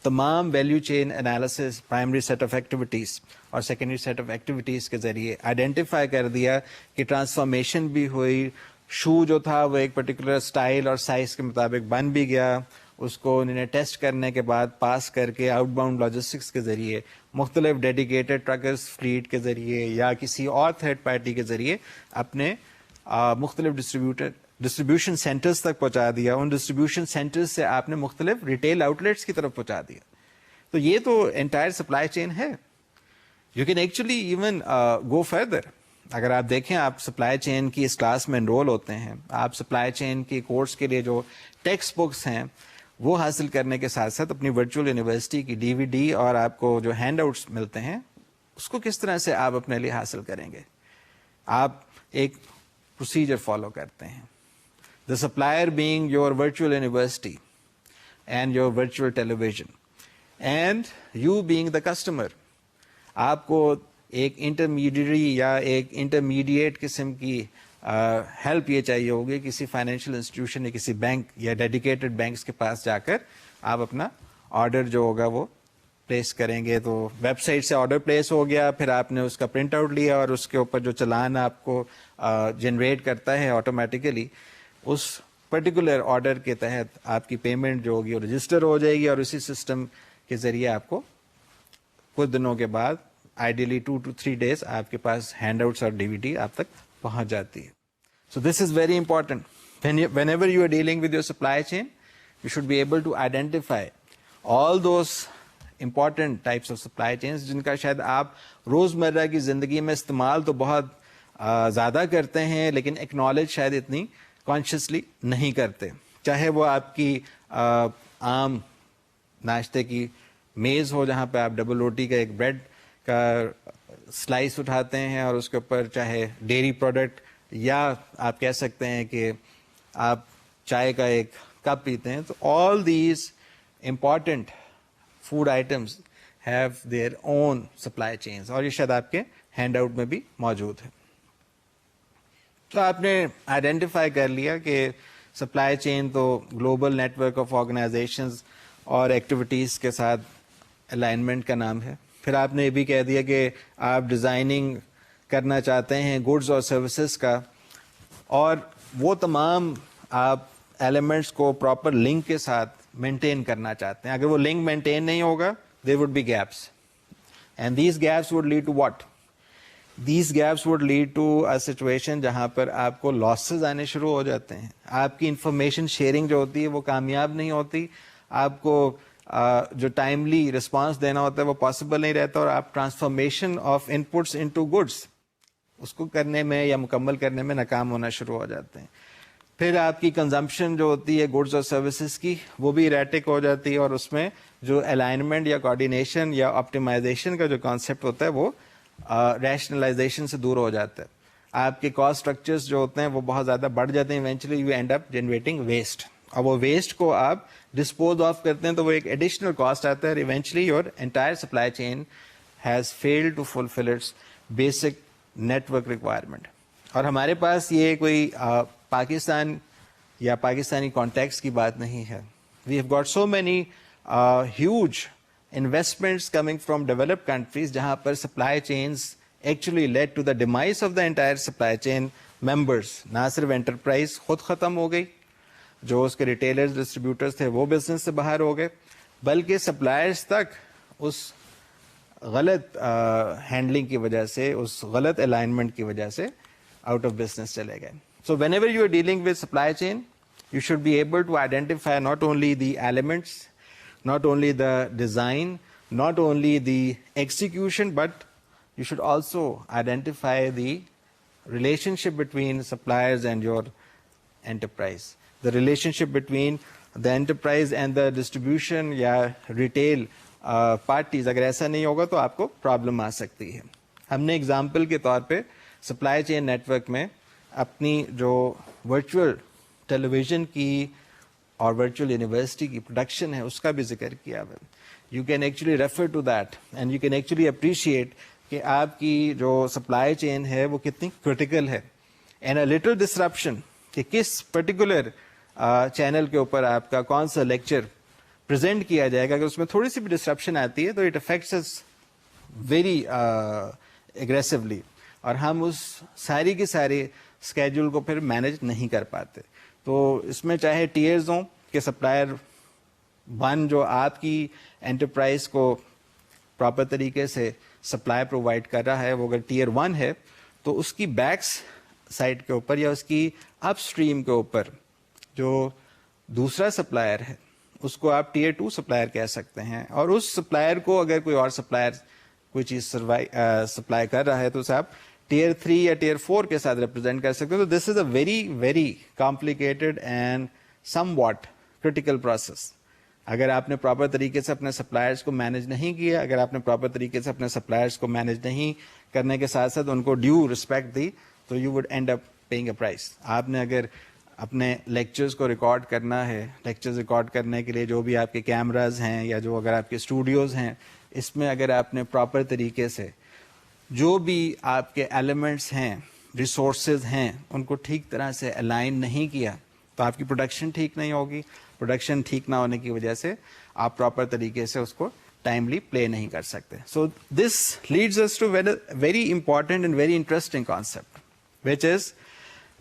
تمام value chain analysis, primary set of activities اور سیکنڈری سیٹ آف ایکٹیویٹیز کے ذریعے آئیڈینٹیفائی کر دیا کہ ٹرانسفارمیشن بھی ہوئی, شو جو تھا وہ ایک پرٹیکولر سٹائل اور سائز کے مطابق بن بھی گیا, اس کو انہوں نے ٹیسٹ کرنے کے بعد پاس کر کے آؤٹ باؤنڈ لاجسٹکس کے ذریعے, مختلف ڈیڈیکیٹڈ ٹرکرز فلیٹ کے ذریعے یا کسی اور تھرڈ پارٹی کے ذریعے اپنے مختلف ڈسٹریبیوشن سینٹرز تک پہنچا دیا. ان ڈسٹریبیوشن سینٹرز سے آپ نے مختلف ریٹیل آؤٹ لیٹس کی طرف پہنچا دیا. تو یہ تو انٹائر سپلائی چین ہے. You can actually even go further. اگر آپ دیکھیں, آپ سپلائی چین کی اس کلاس میں انرول ہوتے ہیں, آپ سپلائی چین کی کورس کے لیے جو ٹیکسٹ بکس ہیں وہ حاصل کرنے کے ساتھ ساتھ اپنی ورچوئل یونیورسٹی کی DVD اور آپ کو جو ہینڈ آؤٹس ملتے ہیں اس کو کس طرح سے آپ اپنے لیے حاصل کریں گے؟ آپ ایک پروسیجر فالو کرتے ہیں. The supplier being your virtual university and your virtual television, and you being the customer. آپ کو ایک انٹرمیڈیری یا ایک انٹرمیڈیٹ قسم کی ہیلپ یہ چاہیے ہوگی کسی فائنینشیل انسٹیٹیوشن یا کسی بینک یا ڈیڈیکیٹڈ بینکس کے پاس جا کر آپ اپنا آرڈر جو ہوگا وہ پلیس کریں گے. تو ویب سائٹ سے آرڈر پلیس ہو گیا, پھر آپ نے اس کا پرنٹ آؤٹ لیا اور اس کے اوپر جو چلان آپ کو جنریٹ کرتا ہے آٹومیٹیکلی, اس پرٹیکولر آرڈر کے تحت آپ کی پیمنٹ جو ہوگی وہ رجسٹر ہو جائے گی, اور اسی سسٹم کے ذریعے آپ کو کچھ دنوں کے بعد آئیڈیلی 2 to 3 days آپ کے پاس ہینڈ آؤٹس اور DVD آپ تک پہنچ جاتی ہے. So this is very important. Whenever you are dealing with your supply chain, you should be able to identify all those important types of supply chains جن کا شاید آپ روزمرہ کی زندگی میں استعمال تو بہت زیادہ کرتے ہیں, لیکن ایکنالج شاید اتنی کانشیسلی نہیں کرتے. چاہے وہ آپ کی عام ناشتے کی میز ہو جہاں پہ آپ ڈبل روٹی کا ایک بریڈ کا سلائس اٹھاتے ہیں اور اس کے اوپر چاہے ڈیری پروڈکٹ, یا آپ کہہ سکتے ہیں کہ آپ چائے کا ایک کپ پیتے ہیں. تو all these important food items have their own supply chains, اور یہ شاید آپ کے ہینڈ آؤٹ میں بھی موجود ہے. تو آپ نے آئیڈینٹیفائی کر لیا کہ سپلائی چین تو global network of organisations اور ایکٹیویٹیز کے ساتھ الائنمنٹ کا نام ہے. پھر آپ نے یہ بھی کہہ دیا کہ آپ ڈیزائننگ کرنا چاہتے ہیں گڈز اور سروسز کا, اور وہ تمام آپ ایلیمنٹس کو پراپر لنک کے ساتھ مینٹین کرنا چاہتے ہیں. اگر وہ لنک مینٹین نہیں ہوگا there would be gaps, and these gaps would lead to what? These gaps would lead to a situation جہاں پر آپ کو لاسز آنے شروع ہو جاتے ہیں, آپ کی انفارمیشن شیئرنگ جو ہوتی ہے وہ کامیاب نہیں ہوتی, آپ کو جو ٹائملی رسپانس دینا ہوتا ہے وہ پاسبل نہیں رہتا, اور آپ transformation of inputs into goods اس کو کرنے میں یا مکمل کرنے میں ناکام ہونا شروع ہو جاتے ہیں. پھر آپ کی کنزمپشن جو ہوتی ہے گڈز اور سروسز کی وہ بھی ایریٹک ہو جاتی ہے, اور اس میں جو الائنمنٹ یا کوآرڈینیشن یا آپٹیمائزیشن کا جو کانسیپٹ ہوتا ہے وہ ریشنلائزیشن سے دور ہو جاتا ہے. آپ کے کاسٹ اسٹرکچرز جو ہوتے ہیں وہ بہت زیادہ بڑھ جاتے ہیں, eventually you end up generating waste, اور وہ ویسٹ کو آپ ڈسپوز آف کرتے ہیں تو وہ ایک ایڈیشنل کاسٹ آتا ہے, اور eventually your entire supply chain has failed to fulfil its basic network requirement. اور ہمارے پاس یہ کوئی پاکستان یا پاکستانی کانٹیکس کی بات نہیں ہے. We have got so many huge investments coming from developed countries جہاں پر supply chains actually led to the demise of the entire supply chain members. نہ صرف enterprise خود ختم ہو گئی, جو اس کے ریٹیلرز ڈسٹریبیوٹرز تھے وہ بزنس سے باہر ہو گئے, بلکہ سپلائرز تک اس غلط ہینڈلنگ کی وجہ سے, اس غلط الائنمنٹ کی وجہ سے آؤٹ آف بزنس چلے گئے. So whenever you are dealing with supply chain, you should be able to identify not only the elements, not only the design, not only the execution, but you should also identify the relationship between suppliers and your enterprise. The relationship between the enterprise and the distribution یا retail parties, اگر ایسا نہیں ہوگا تو آپ کو problem آ سکتی ہے. ہم نے اگزامپل کے طور پہ سپلائی چین نیٹ ورک میں اپنی جو ورچوئل ٹیلی ویژن کی اور ورچوئل یونیورسٹی کی پروڈکشن ہے اس کا بھی ذکر کیا ہے. You can actually refer to that and you can actually appreciate کہ آپ کی جو سپلائی چین ہے وہ کتنی کرٹیکل ہے. اینڈ اے لٹل ڈسرپشن کہ کس پرٹیکولر چینل کے اوپر آپ کا کون سا لیکچر پریزنٹ کیا جائے گا, اگر اس میں تھوڑی سی بھی ڈسرپشن آتی ہے تو it affects us very aggressively, اور ہم اس ساری کی ساری اسکیڈول کو پھر مینج نہیں کر پاتے. تو اس میں چاہے ٹیئرز ہوں کہ سپلائر 1 جو آپ کی انٹرپرائز کو پراپر طریقے سے سپلائی پرووائڈ کر رہا ہے, وہ اگر ٹیئر 1 ہے تو اس کی بیکس سائڈ کے اوپر یا اس کی اپ اسٹریم کے اوپر جو دوسرا سپلائر ہے اس کو آپ ٹیئر 2 سپلائر کہہ سکتے ہیں, اور اس سپلائر کو اگر کوئی اور سپلائر کوئی چیز سپلائی کر رہا ہے تو اسے آپ ٹیئر 3 یا ٹیئر 4 کے ساتھ ریپرزینٹ کر سکتے ہیں. تو this is a very very complicated and somewhat critical process. اگر آپ نے پراپر طریقے سے اپنے سپلائرس کو مینج نہیں کیا, اگر آپ نے پراپر طریقے سے اپنے سپلائرس کو مینج نہیں کرنے کے ساتھ ساتھ ان کو ڈیو رسپیکٹ دی, تو you would end up paying a price. آپ نے اگر اپنے لیکچرز کو ریکارڈ کرنا ہے, لیکچرز ریکارڈ کرنے کے لیے جو بھی آپ کے کیمراز ہیں یا جو اگر آپ کے اسٹوڈیوز ہیں, اس میں اگر آپ نے پراپر طریقے سے جو بھی آپ کے ایلیمنٹس ہیں ریسورسز ہیں ان کو ٹھیک طرح سے الائن نہیں کیا تو آپ کی پروڈکشن ٹھیک نہیں ہوگی. پروڈکشن ٹھیک نہ ہونے کی وجہ سے آپ پراپر طریقے سے اس کو ٹائملی پلے نہیں کر سکتے. So this leads us to very important and very interesting concept which is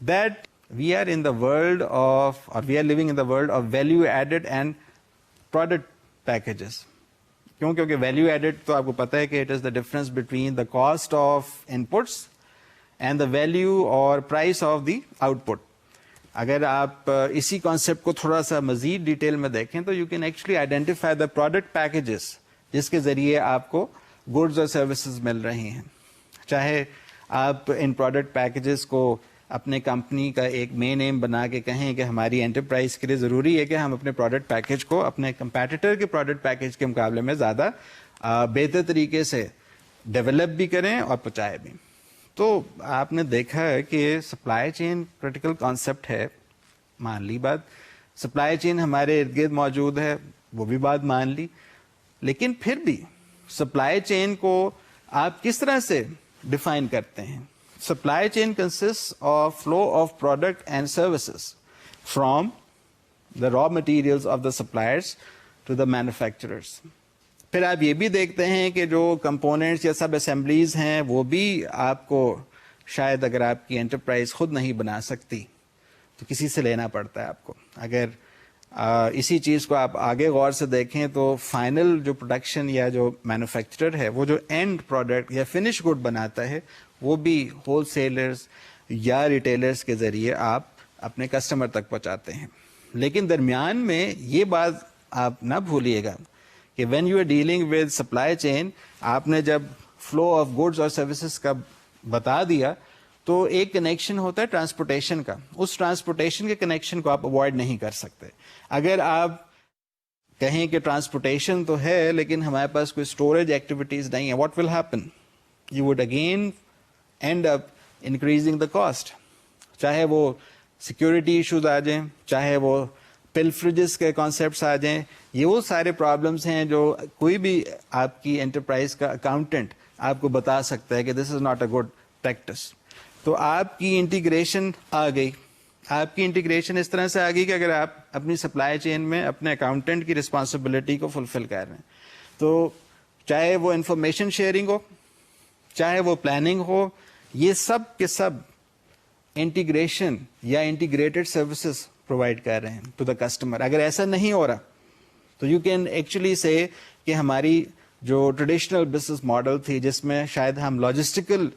that we are in the world of, or we are living in the world of value added and product packages. کیونکہ value added تو آپ کو پتا ہے کہ it is the difference between the cost of inputs and the value اور price of the output. اگر آپ اسی کانسیپٹ کو تھوڑا سا مزید ڈیٹیل میں دیکھیں تو you can actually identify the product packages جس کے ذریعے آپ کو گڈز اور سروسز مل رہی ہیں. چاہے آپ ان پروڈکٹ پیکیجز کو اپنے کمپنی کا ایک مین ایم بنا کے کہیں کہ ہماری انٹرپرائز کے لیے ضروری ہے کہ ہم اپنے پروڈکٹ پیکیج کو اپنے کمپیٹیٹر کے پروڈکٹ پیکیج کے مقابلے میں زیادہ بہتر طریقے سے ڈیولپ بھی کریں اور پہنچائے بھی. تو آپ نے دیکھا ہے کہ سپلائی چین کرٹیکل کانسیپٹ ہے, مان لی بات. سپلائی چین ہمارے ارد گرد موجود ہے, وہ بھی بات مان لی. لیکن پھر بھی سپلائی چین کو آپ کس طرح سے ڈیفائن کرتے ہیں؟ Supply chain consist of flow of product and services from the raw materials of the suppliers to the manufacturers. پھر آپ یہ بھی دیکھتے ہیں کہ جو کمپوننٹس یا سب اسمبلیز ہیں وہ بھی آپ کو شاید اگر آپ کی انٹرپرائز خود نہیں بنا سکتی تو کسی سے لینا پڑتا ہے آپ کو. اگر اسی چیز کو آپ آگے غور سے دیکھیں تو فائنل جو پروڈکشن یا جو مینوفیکچرر ہے وہ جو اینڈ پروڈکٹ یا فنش گڈ بناتا ہے وہ بھی ہول سیلرز یا ریٹیلرز کے ذریعے آپ اپنے کسٹمر تک پہنچاتے ہیں. لیکن درمیان میں یہ بات آپ نہ بھولیے گا کہ when you are dealing with supply chain, آپ نے جب فلو آف گڈز اور سروسز کا بتا دیا تو ایک کنیکشن ہوتا ہے ٹرانسپورٹیشن کا. اس ٹرانسپورٹیشن کے کنیکشن کو آپ اوائڈ نہیں کر سکتے. اگر آپ کہیں کہ ٹرانسپورٹیشن تو ہے لیکن ہمارے پاس کوئی اسٹوریج ایکٹیویٹیز نہیں ہے, what will happen? You would again and up increasing the cost. چاہے وہ سیکورٹی ایشوز آ جائیں, چاہے وہ پلفریجز کے کانسیپٹس آ جائیں, یہ وہ سارے پرابلمس ہیں جو کوئی بھی آپ کی انٹرپرائز کا اکاؤنٹنٹ آپ کو بتا سکتا ہے کہ this is not a good practice. تو آپ کی انٹیگریشن آ گئی. آپ کی انٹیگریشن اس طرح سے آ گئی کہ اگر آپ اپنی سپلائی چین میں اپنے اکاؤنٹنٹ کی رسپانسبلٹی کو فلفل کر رہے ہیں تو چاہے وہ انفارمیشن شیئرنگ ہو, چاہے وہ پلاننگ ہو, یہ سب کے سب انٹیگریشن یا انٹیگریٹڈ سروسز پرووائڈ کر رہے ہیں ٹو دا کسٹمر. اگر ایسا نہیں ہو رہا تو یو کین ایکچولی سے کہ ہماری جو ٹریڈیشنل بزنس ماڈل تھی جس میں شاید ہم لاجسٹیکل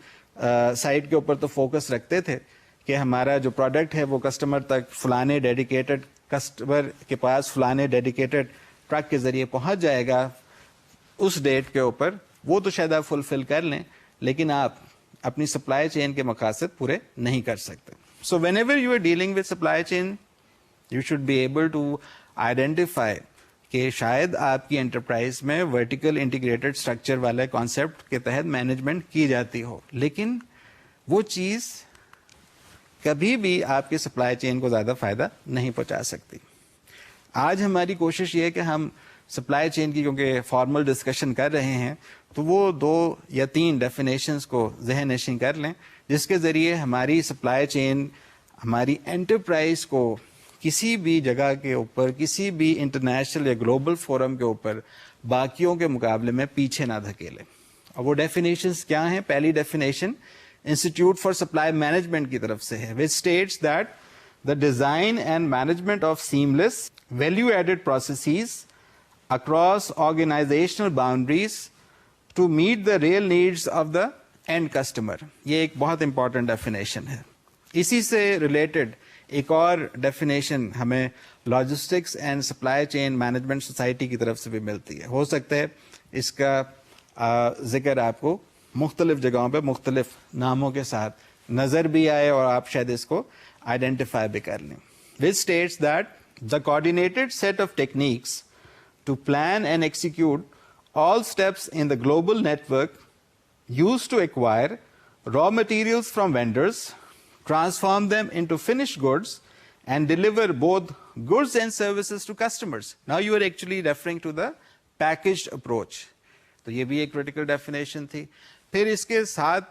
سائڈ کے اوپر تو فوکس رکھتے تھے کہ ہمارا جو پروڈکٹ ہے وہ کسٹمر تک فلانے ڈیڈیکیٹڈ کسٹمر کے پاس فلانے ڈیڈیکیٹڈ ٹرک کے ذریعے پہنچ جائے گا اس ڈیٹ کے اوپر, وہ تو شاید آپ فلفل کر لیں لیکن آپ اپنی سپلائی چین کے مقاصد پورے نہیں کر سکتے. So whenever you are dealing with supply chain you should be able to identify کہ شاید آپ کی انٹرپرائز میں ورٹیکل انٹیگریٹڈ اسٹرکچر والے کانسیپٹ کے تحت مینجمنٹ کی جاتی ہو, لیکن وہ چیز کبھی بھی آپ کی سپلائی چین کو زیادہ فائدہ نہیں پہنچا سکتی. آج ہماری کوشش یہ ہے کہ ہم سپلائی چین کی کیونکہ فارمل ڈسکشن کر رہے ہیں تو وہ 2 یا 3 ڈیفینیشنز کو ذہن نشین کر لیں جس کے ذریعے ہماری سپلائی چین ہماری انٹرپرائز کو کسی بھی جگہ کے اوپر, کسی بھی انٹرنیشنل یا گلوبل فورم کے اوپر باقیوں کے مقابلے میں پیچھے نہ دھکیلے. اور وہ ڈیفینیشنز کیا ہیں؟ پہلی definition institute for supply management کی طرف سے ہے, which states that the design and management of seamless value added processes across organizational boundaries to meet the real needs of the end customer. یہ ایک بہت امپورٹنٹ ڈیفینیشن ہے. اسی سے ریلیٹڈ ایک اور ڈیفینیشن ہمیں logistics and supply chain management society کی طرف سے بھی ملتی ہے. ہو سکتا ہے اس کا ذکر آپ کو مختلف جگہوں پہ مختلف ناموں کے ساتھ نظر بھی آئے اور آپ شاید اس کو آئیڈینٹیفائی بھی کر لیں. which states that the coordinated set of techniques to plan and execute all steps in the global network used to acquire raw materials from vendors, transform them into finished goods, and deliver both goods and services to customers. Now you are actually referring to the packaged approach. تو یہ بھی ایک critical definition تھی. پھر اس کے ساتھ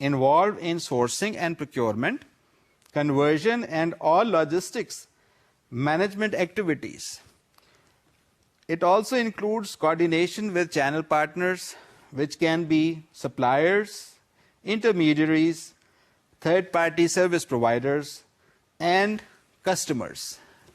involved in sourcing and procurement, conversion, and all logistics management activities. It also includes coordination with channel partners, which can be suppliers, intermediaries, third-party service providers, and customers.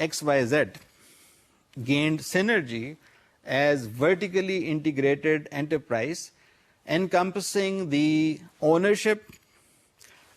XYZ gained synergy as vertically integrated enterprise encompassing the ownership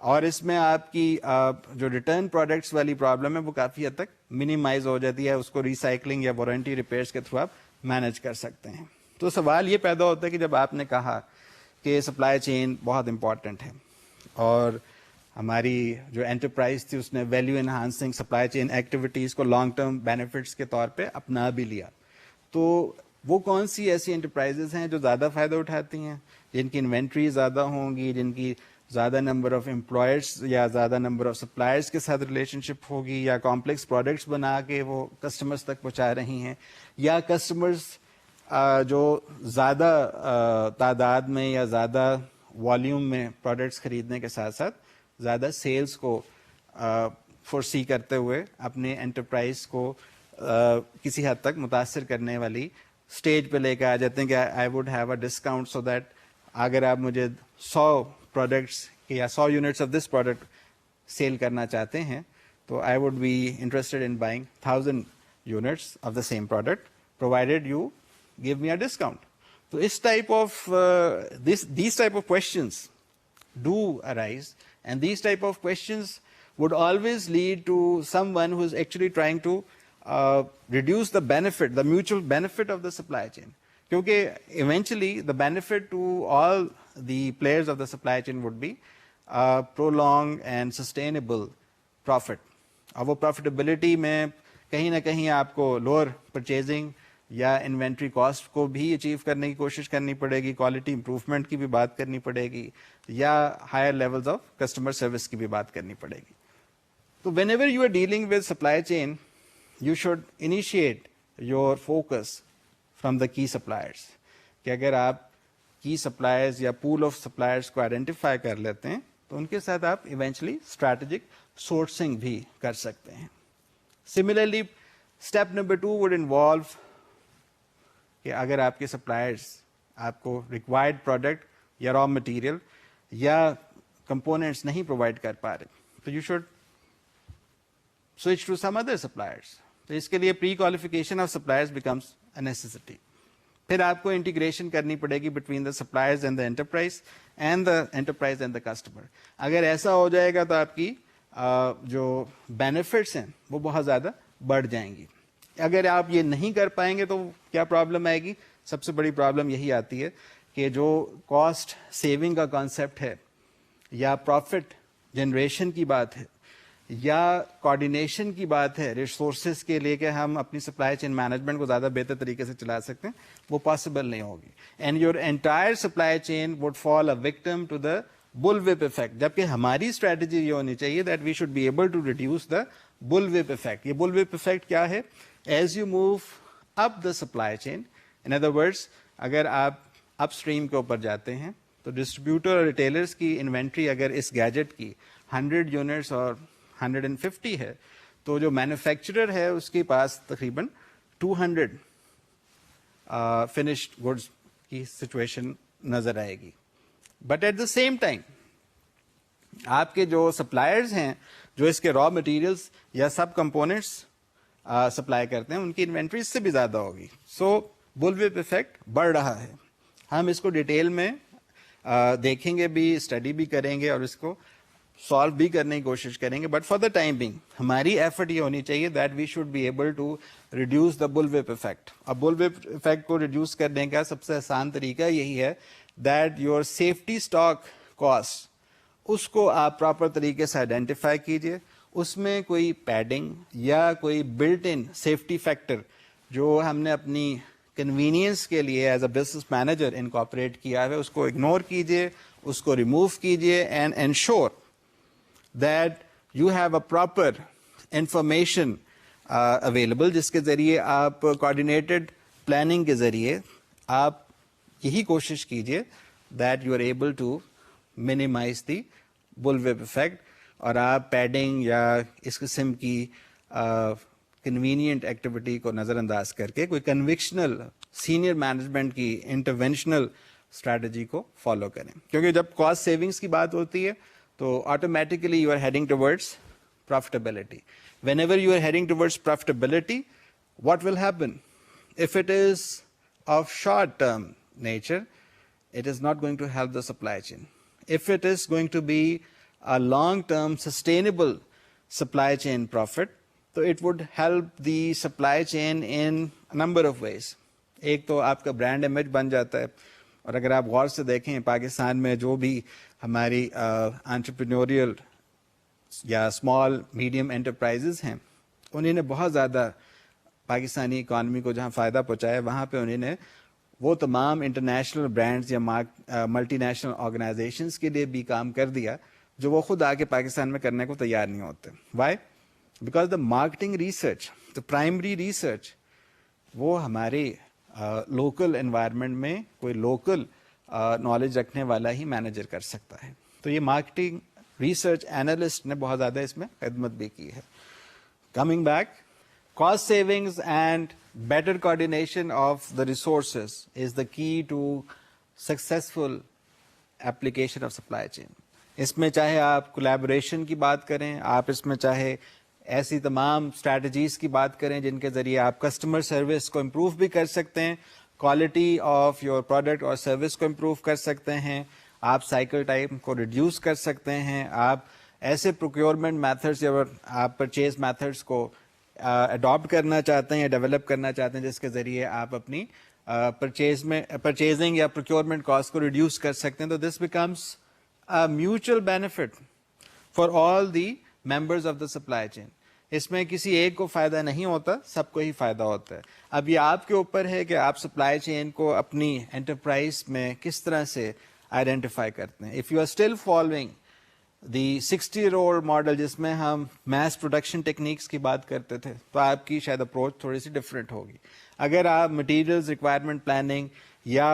اور اس میں آپ کی جو return products والی problem ہے وہ کافی حد تک منیمائز ہو جاتی ہے, اس کو ریسائکلنگ یا وارنٹی ریپیئرس کے تھرو آپ مینیج کر سکتے ہیں. تو سوال یہ پیدا ہوتا ہے کہ جب آپ نے کہا کہ سپلائی چین بہت امپورٹنٹ ہے اور ہماری جو انٹرپرائز تھی اس نے value enhancing supply chain activities کو لانگ ٹرم بینیفٹس کے طور پہ اپنا بھی لیا, تو وہ کون سی ایسی انٹرپرائزز ہیں جو زیادہ فائدہ اٹھاتی ہیں, جن کی انوینٹری زیادہ ہوں گی, جن کی زیادہ نمبر آف امپلائرس یا زیادہ نمبر آف سپلائرس کے ساتھ ریلیشن شپ ہوگی, یا کمپلیکس پروڈکٹس بنا کے وہ کسٹمرز تک پہنچا رہی ہیں, یا کسٹمرز جو زیادہ تعداد میں یا زیادہ والیوم میں پروڈکٹس خریدنے کے ساتھ ساتھ زیادہ سیلز کو فورسی کرتے ہوئے اپنے انٹرپرائز کو کسی حد تک متاثر کرنے والی اسٹیج پہ لے کے آ جاتے ہیں کہ I would have a discount so that اگر آپ مجھے 100 پروڈکٹس یا 100 units of this product sell کرنا چاہتے ہیں تو I would be interested in buying 1000 units of the same product provided you give me a discount. تو اس type of these type of questions do arise, and these type of questions would always lead to someone who is actually trying to reduce the benefit, the mutual benefit of the supply chain. Because eventually the benefit to all the players of the supply chain would be prolonged and sustainable profit. اب وہ profitability میں کہیں نہ کہیں آپ کو lower purchasing یا inventory cost کو بھی اچیو کرنے کی کوشش کرنی پڑے گی, کوالٹی امپروومنٹ کی بھی بات کرنی پڑے گی, یا higher levels of customer service کی بھی بات کرنی پڑے گی. تو whenever you are dealing with supply chain you should initiate your focus from the key suppliers, کہ اگر آپ کی سپلائرز یا پول آف سپلائرس کو آئیڈینٹیفائی کر لیتے ہیں تو ان کے ساتھ آپ ایونچولی اسٹریٹجک سورسنگ بھی کر سکتے ہیں. Similarly step number 2 would involve کہ اگر آپ کے سپلائرز آپ کو ریکوائرڈ پروڈکٹ یا را مٹیریل یا کمپوننٹس نہیں پرووائڈ کر پا رہے تو you should switch to some other suppliers. تو اس کے لیے prequalification of suppliers becomes a necessity. پھر آپ کو انٹیگریشن کرنی پڑے گی between the suppliers and the enterprise and the enterprise and the customer. اگر ایسا ہو جائے گا تو آپ کی جو بینیفٹس ہیں وہ بہت زیادہ بڑھ جائیں گی. اگر آپ یہ نہیں کر پائیں گے تو کیا پرابلم آئے گی؟ سب سے بڑی پرابلم یہی آتی ہے کہ جو کاسٹ سیونگ کا کانسیپٹ ہے یا پروفٹ جنریشن کی بات ہے یا کوآرڈینیشن کی بات ہے ریسورسز کے لیے کہ ہم اپنی سپلائی چین مینجمنٹ کو زیادہ بہتر طریقے سے چلا سکتے ہیں, وہ پاسبل نہیں ہوگی. And your entire supply chain would fall a victim to the bullwhip effect. جبکہ ہماری اسٹریٹجی یہ ہونی چاہیے that we should be able to reduce the bullwhip effect. یہ بل وپ افیکٹ کیا ہے؟ As you move up the supply chain, in other words اگر آپ اپ اسٹریم کے اوپر جاتے ہیں تو ڈسٹریبیوٹر اور ریٹیلرس کی انوینٹری اگر اس گیجٹ کی 100 یونٹس اور 150 ہے تو جو مینوفیکچرر ہے اس کے پاس تقریباً 200 فنشڈ گڈس کی سچویشن نظر آئے گی. But at the same time آپ کے جو سپلائرز ہیں جو اس کے را مٹیریلس یا سب کمپوننٹس سپلائی کرتے ہیں ان کی انوینٹری اس سے بھی زیادہ ہوگی. سو بل وپ افیکٹ بڑھ رہا ہے. ہم اس کو ڈیٹیل میں دیکھیں گے بھی, اسٹڈی بھی کریں گے اور اس کو سالو بھی کرنے کی کوشش کریں گے. But for the time being ہماری ایفرٹ یہ ہونی چاہیے that we should be able to reduce the bullwhip effect. اب بل وپ افیکٹ کو ریڈیوس کرنے کا سب سے آسان طریقہ یہی ہے that your safety stock cost اس کو آپ پراپر طریقے سے آئیڈینٹیفائی کیجیے. اس میں کوئی پیڈنگ یا کوئی بلٹ ان سیفٹی فیکٹر جو ہم نے اپنی کنوینئنس کے لیے as a business manager incorporate کیا ہے اس کو اگنور کیجیے, اس کو ریموو کیجیے and ensure that you have a proper information available جس کے ذریعے آپ کوآرڈینیٹڈ پلاننگ کے ذریعے آپ یہی کوشش کیجیے that you are able to minimize the bullwhip effect اور آپ پیڈنگ یا اس قسم کی کنوینئنٹ ایکٹیویٹی کو نظر انداز کر کے کوئی کنوکشنل سینئر مینجمنٹ کی انٹرونشنل اسٹریٹجی کو فالو کریں. کیونکہ جب کاسٹ سیونگس کی بات ہوتی ہے تو automatically you are heading towards profitability. Whenever you are heading towards profitability what will happen if it is of short term nature, it is not going to help the supply chain. If it is going to be a long-term sustainable supply chain profit, so it would help the supply chain in a number of ways. ایک تو آپ کا brand image بن جاتا ہے, اور اگر آپ غور سے دیکھیں پاکستان میں جو بھی ہماری انٹرپرینوریل یا اسمال میڈیم انٹرپرائزز ہیں, انہیں نے بہت زیادہ پاکستانی اکانومی کو جہاں فائدہ پہنچایا, وہاں پہ انہیں نے وہ تمام انٹرنیشنل برانڈز یا ملٹی نیشنل آرگنائزیشنز کے لیے بھی کام کر دیا جو وہ خود آ کے پاکستان میں کرنے کو تیار نہیں ہوتے. Why? Because the marketing research, the primary research, وہ ہمارے لوکل انوائرمنٹ میں کوئی لوکل نالج رکھنے والا ہی مینیجر کر سکتا ہے. تو یہ مارکیٹنگ ریسرچ اینالسٹ نے بہت زیادہ اس میں خدمت بھی کی ہے. Coming back, cost savings and better coordination of the resources is the key to successful application of supply chain. اس میں چاہے آپ collaboration کی بات کریں, آپ اس میں چاہے ایسی تمام اسٹریٹجیز کی بات کریں جن کے ذریعے آپ کسٹمر سروس کو امپروو بھی کر سکتے ہیں, کوالٹی آف یور پروڈکٹ اور سروس کو امپروو کر سکتے ہیں, آپ سائیکل ٹائم کو ریڈیوس کر سکتے ہیں, آپ ایسے پروکیورمنٹ میتھڈس یا آپ پرچیز میتھڈس کو اڈاپٹ کرنا چاہتے ہیں یا ڈیولپ کرنا چاہتے ہیں جس کے ذریعے آپ اپنی پرچیزنگ یا پروکیورمنٹ کاسٹ کو ریڈیوس کر سکتے ہیں. تو this becomes mutual benefit for all the members of the supply chain. اس میں کسی ایک کو فائدہ نہیں ہوتا, سب کو ہی فائدہ ہوتا ہے. اب یہ آپ کے اوپر ہے کہ آپ سپلائی چین کو اپنی انٹرپرائز میں کس طرح سے آئیڈینٹیفائی کرتے ہیں. If you are still following the 60-year-old model جس میں ہم میس پروڈکشن ٹیکنیکس کی بات کرتے تھے, تو آپ کی شاید اپروچ تھوڑی سی ڈفرینٹ ہوگی. اگر آپ مٹیریلز ریکوائرمنٹ پلاننگ یا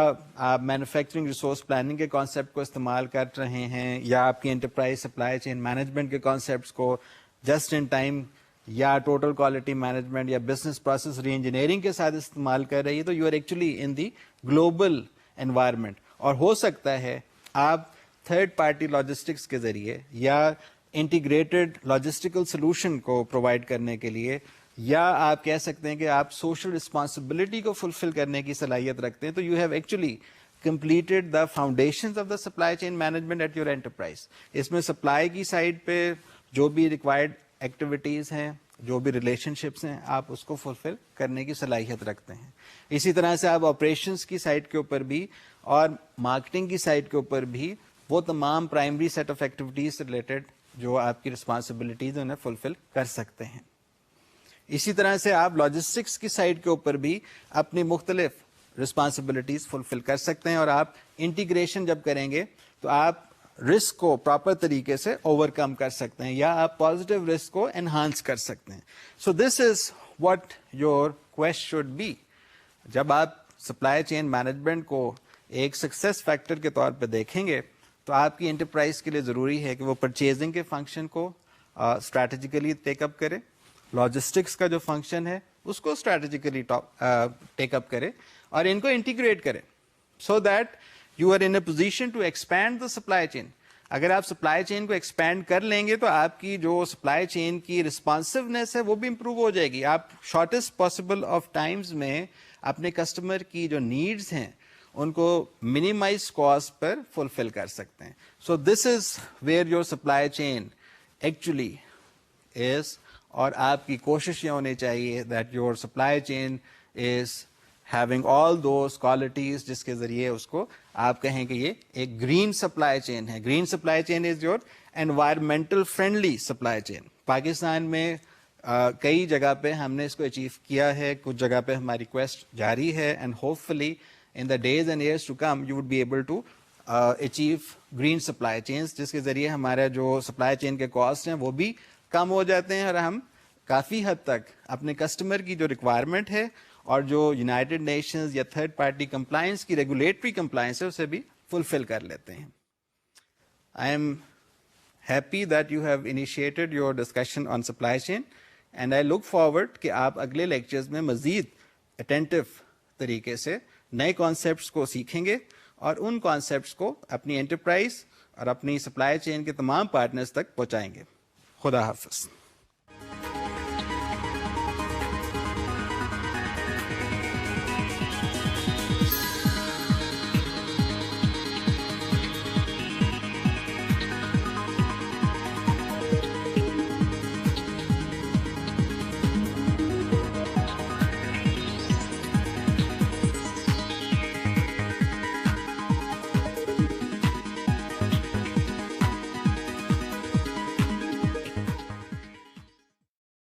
آپ مینوفیکچرنگ ریسورس پلاننگ کے کانسیپٹ کو استعمال کر رہے ہیں, یا آپ کی انٹرپرائز سپلائی چین مینجمنٹ کے کانسیپٹس کو جسٹ ان ٹائم یا ٹوٹل کوالٹی مینجمنٹ یا بزنس پروسیس ری انجینئرنگ کے ساتھ استعمال کر رہی ہے, تو you are actually in the global environment. اور ہو سکتا ہے آپ تھرڈ پارٹی لاجسٹکس کے ذریعے یا انٹیگریٹڈ لاجسٹیکل سولوشن کو پرووائڈ کرنے کے لیے, یا آپ کہہ سکتے ہیں کہ آپ سوشل رسپانسبلٹی کو فلفل کرنے کی صلاحیت رکھتے ہیں, تو you have actually completed the foundations of the supply chain management at your enterprise. اس میں سپلائی کی سائڈ پہ جو بھی ریکوائرڈ ایکٹیویٹیز ہیں, جو بھی ریلیشن شپس ہیں, آپ اس کو فلفل کرنے کی صلاحیت رکھتے ہیں. اسی طرح سے آپ آپریشنس کی سائڈ کے اوپر بھی اور مارکیٹنگ کی سائڈ کے اوپر بھی وہ تمام پرائمری سیٹ آف ایکٹیویٹیز سے ریلیٹڈ جو آپ کی رسپانسبلٹیز انہیں فلفل کر سکتے ہیں. اسی طرح سے آپ لاجسٹکس کی سائڈ کے اوپر بھی اپنی مختلف رسپانسبلٹیز فلفل کر سکتے ہیں, اور آپ انٹیگریشن جب کریں گے تو آپ رسک کو پراپر طریقے سے اوور کم کر سکتے ہیں, یا آپ پازیٹیو رسک کو انہانس کر سکتے ہیں. So this is what your quest should be. جب آپ سپلائی چین مینجمنٹ کو ایک سکسیس فیکٹر کے طور پہ دیکھیں گے, تو آپ کی انٹرپرائز کے لیے ضروری ہے کہ وہ پرچیزنگ کے فنکشن کو اسٹریٹجیکلی ٹیک اپ کرے, لاجسٹکس کا جو فنکشن ہے اس کو اسٹریٹجیکلی ٹیک اپ کرے, اور ان کو انٹیگریٹ کرے, so that you are in a position to expand the supply chain. اگر آپ سپلائی چین کو ایکسپینڈ کر لیں گے تو آپ کی جو سپلائی چین کی رسپانسونیس ہے وہ بھی امپروو ہو جائے گی. آپ شارٹیسٹ پاسبل آف ٹائمز میں اپنے کسٹمر کی جو نیڈز ہیں ان کو منیمائز کاسٹ پر فلفل کر سکتے ہیں. So this is where your supply chain actually is, اور آپ کی کوشش یہ ہونی چاہیے that your supply chain is having all those qualities جس کے ذریعے اس کو آپ کہیں کہ یہ ایک گرین سپلائی چین ہے. Green supply chain is your environmental friendly supply chain. Pakistan میں کئی جگہ پہ ہم نے اس کو اچیو کیا ہے, کچھ جگہ پہ ہماری ریکویسٹ جاری ہے, and hope fully in the days and years to come you would be able to achieve green supply chains, جس کے ذریعے ہمارا جو سپلائی چین کے کاسٹ ہیں وہ بھی کم ہو جاتے ہیں, اور ہم کافی حد تک اپنے کسٹمر کی جو ریکوائرمنٹ ہے اور جو یونائٹڈ نیشنز یا تھرڈ پارٹی کمپلائنس کی ریگولیٹری کمپلائنس ہے اسے بھی فلفل کر لیتے ہیں. I am happy that you have initiated your discussion on supply chain, and I look forward کہ آپ اگلے لیکچرز میں مزید اٹینٹو طریقے سے نئے کانسیپٹس کو سیکھیں گے, اور ان کانسیپٹس کو اپنی انٹرپرائز اور اپنی سپلائی چین کے تمام پارٹنرز تک پہنچائیں گے. خدا حافظ.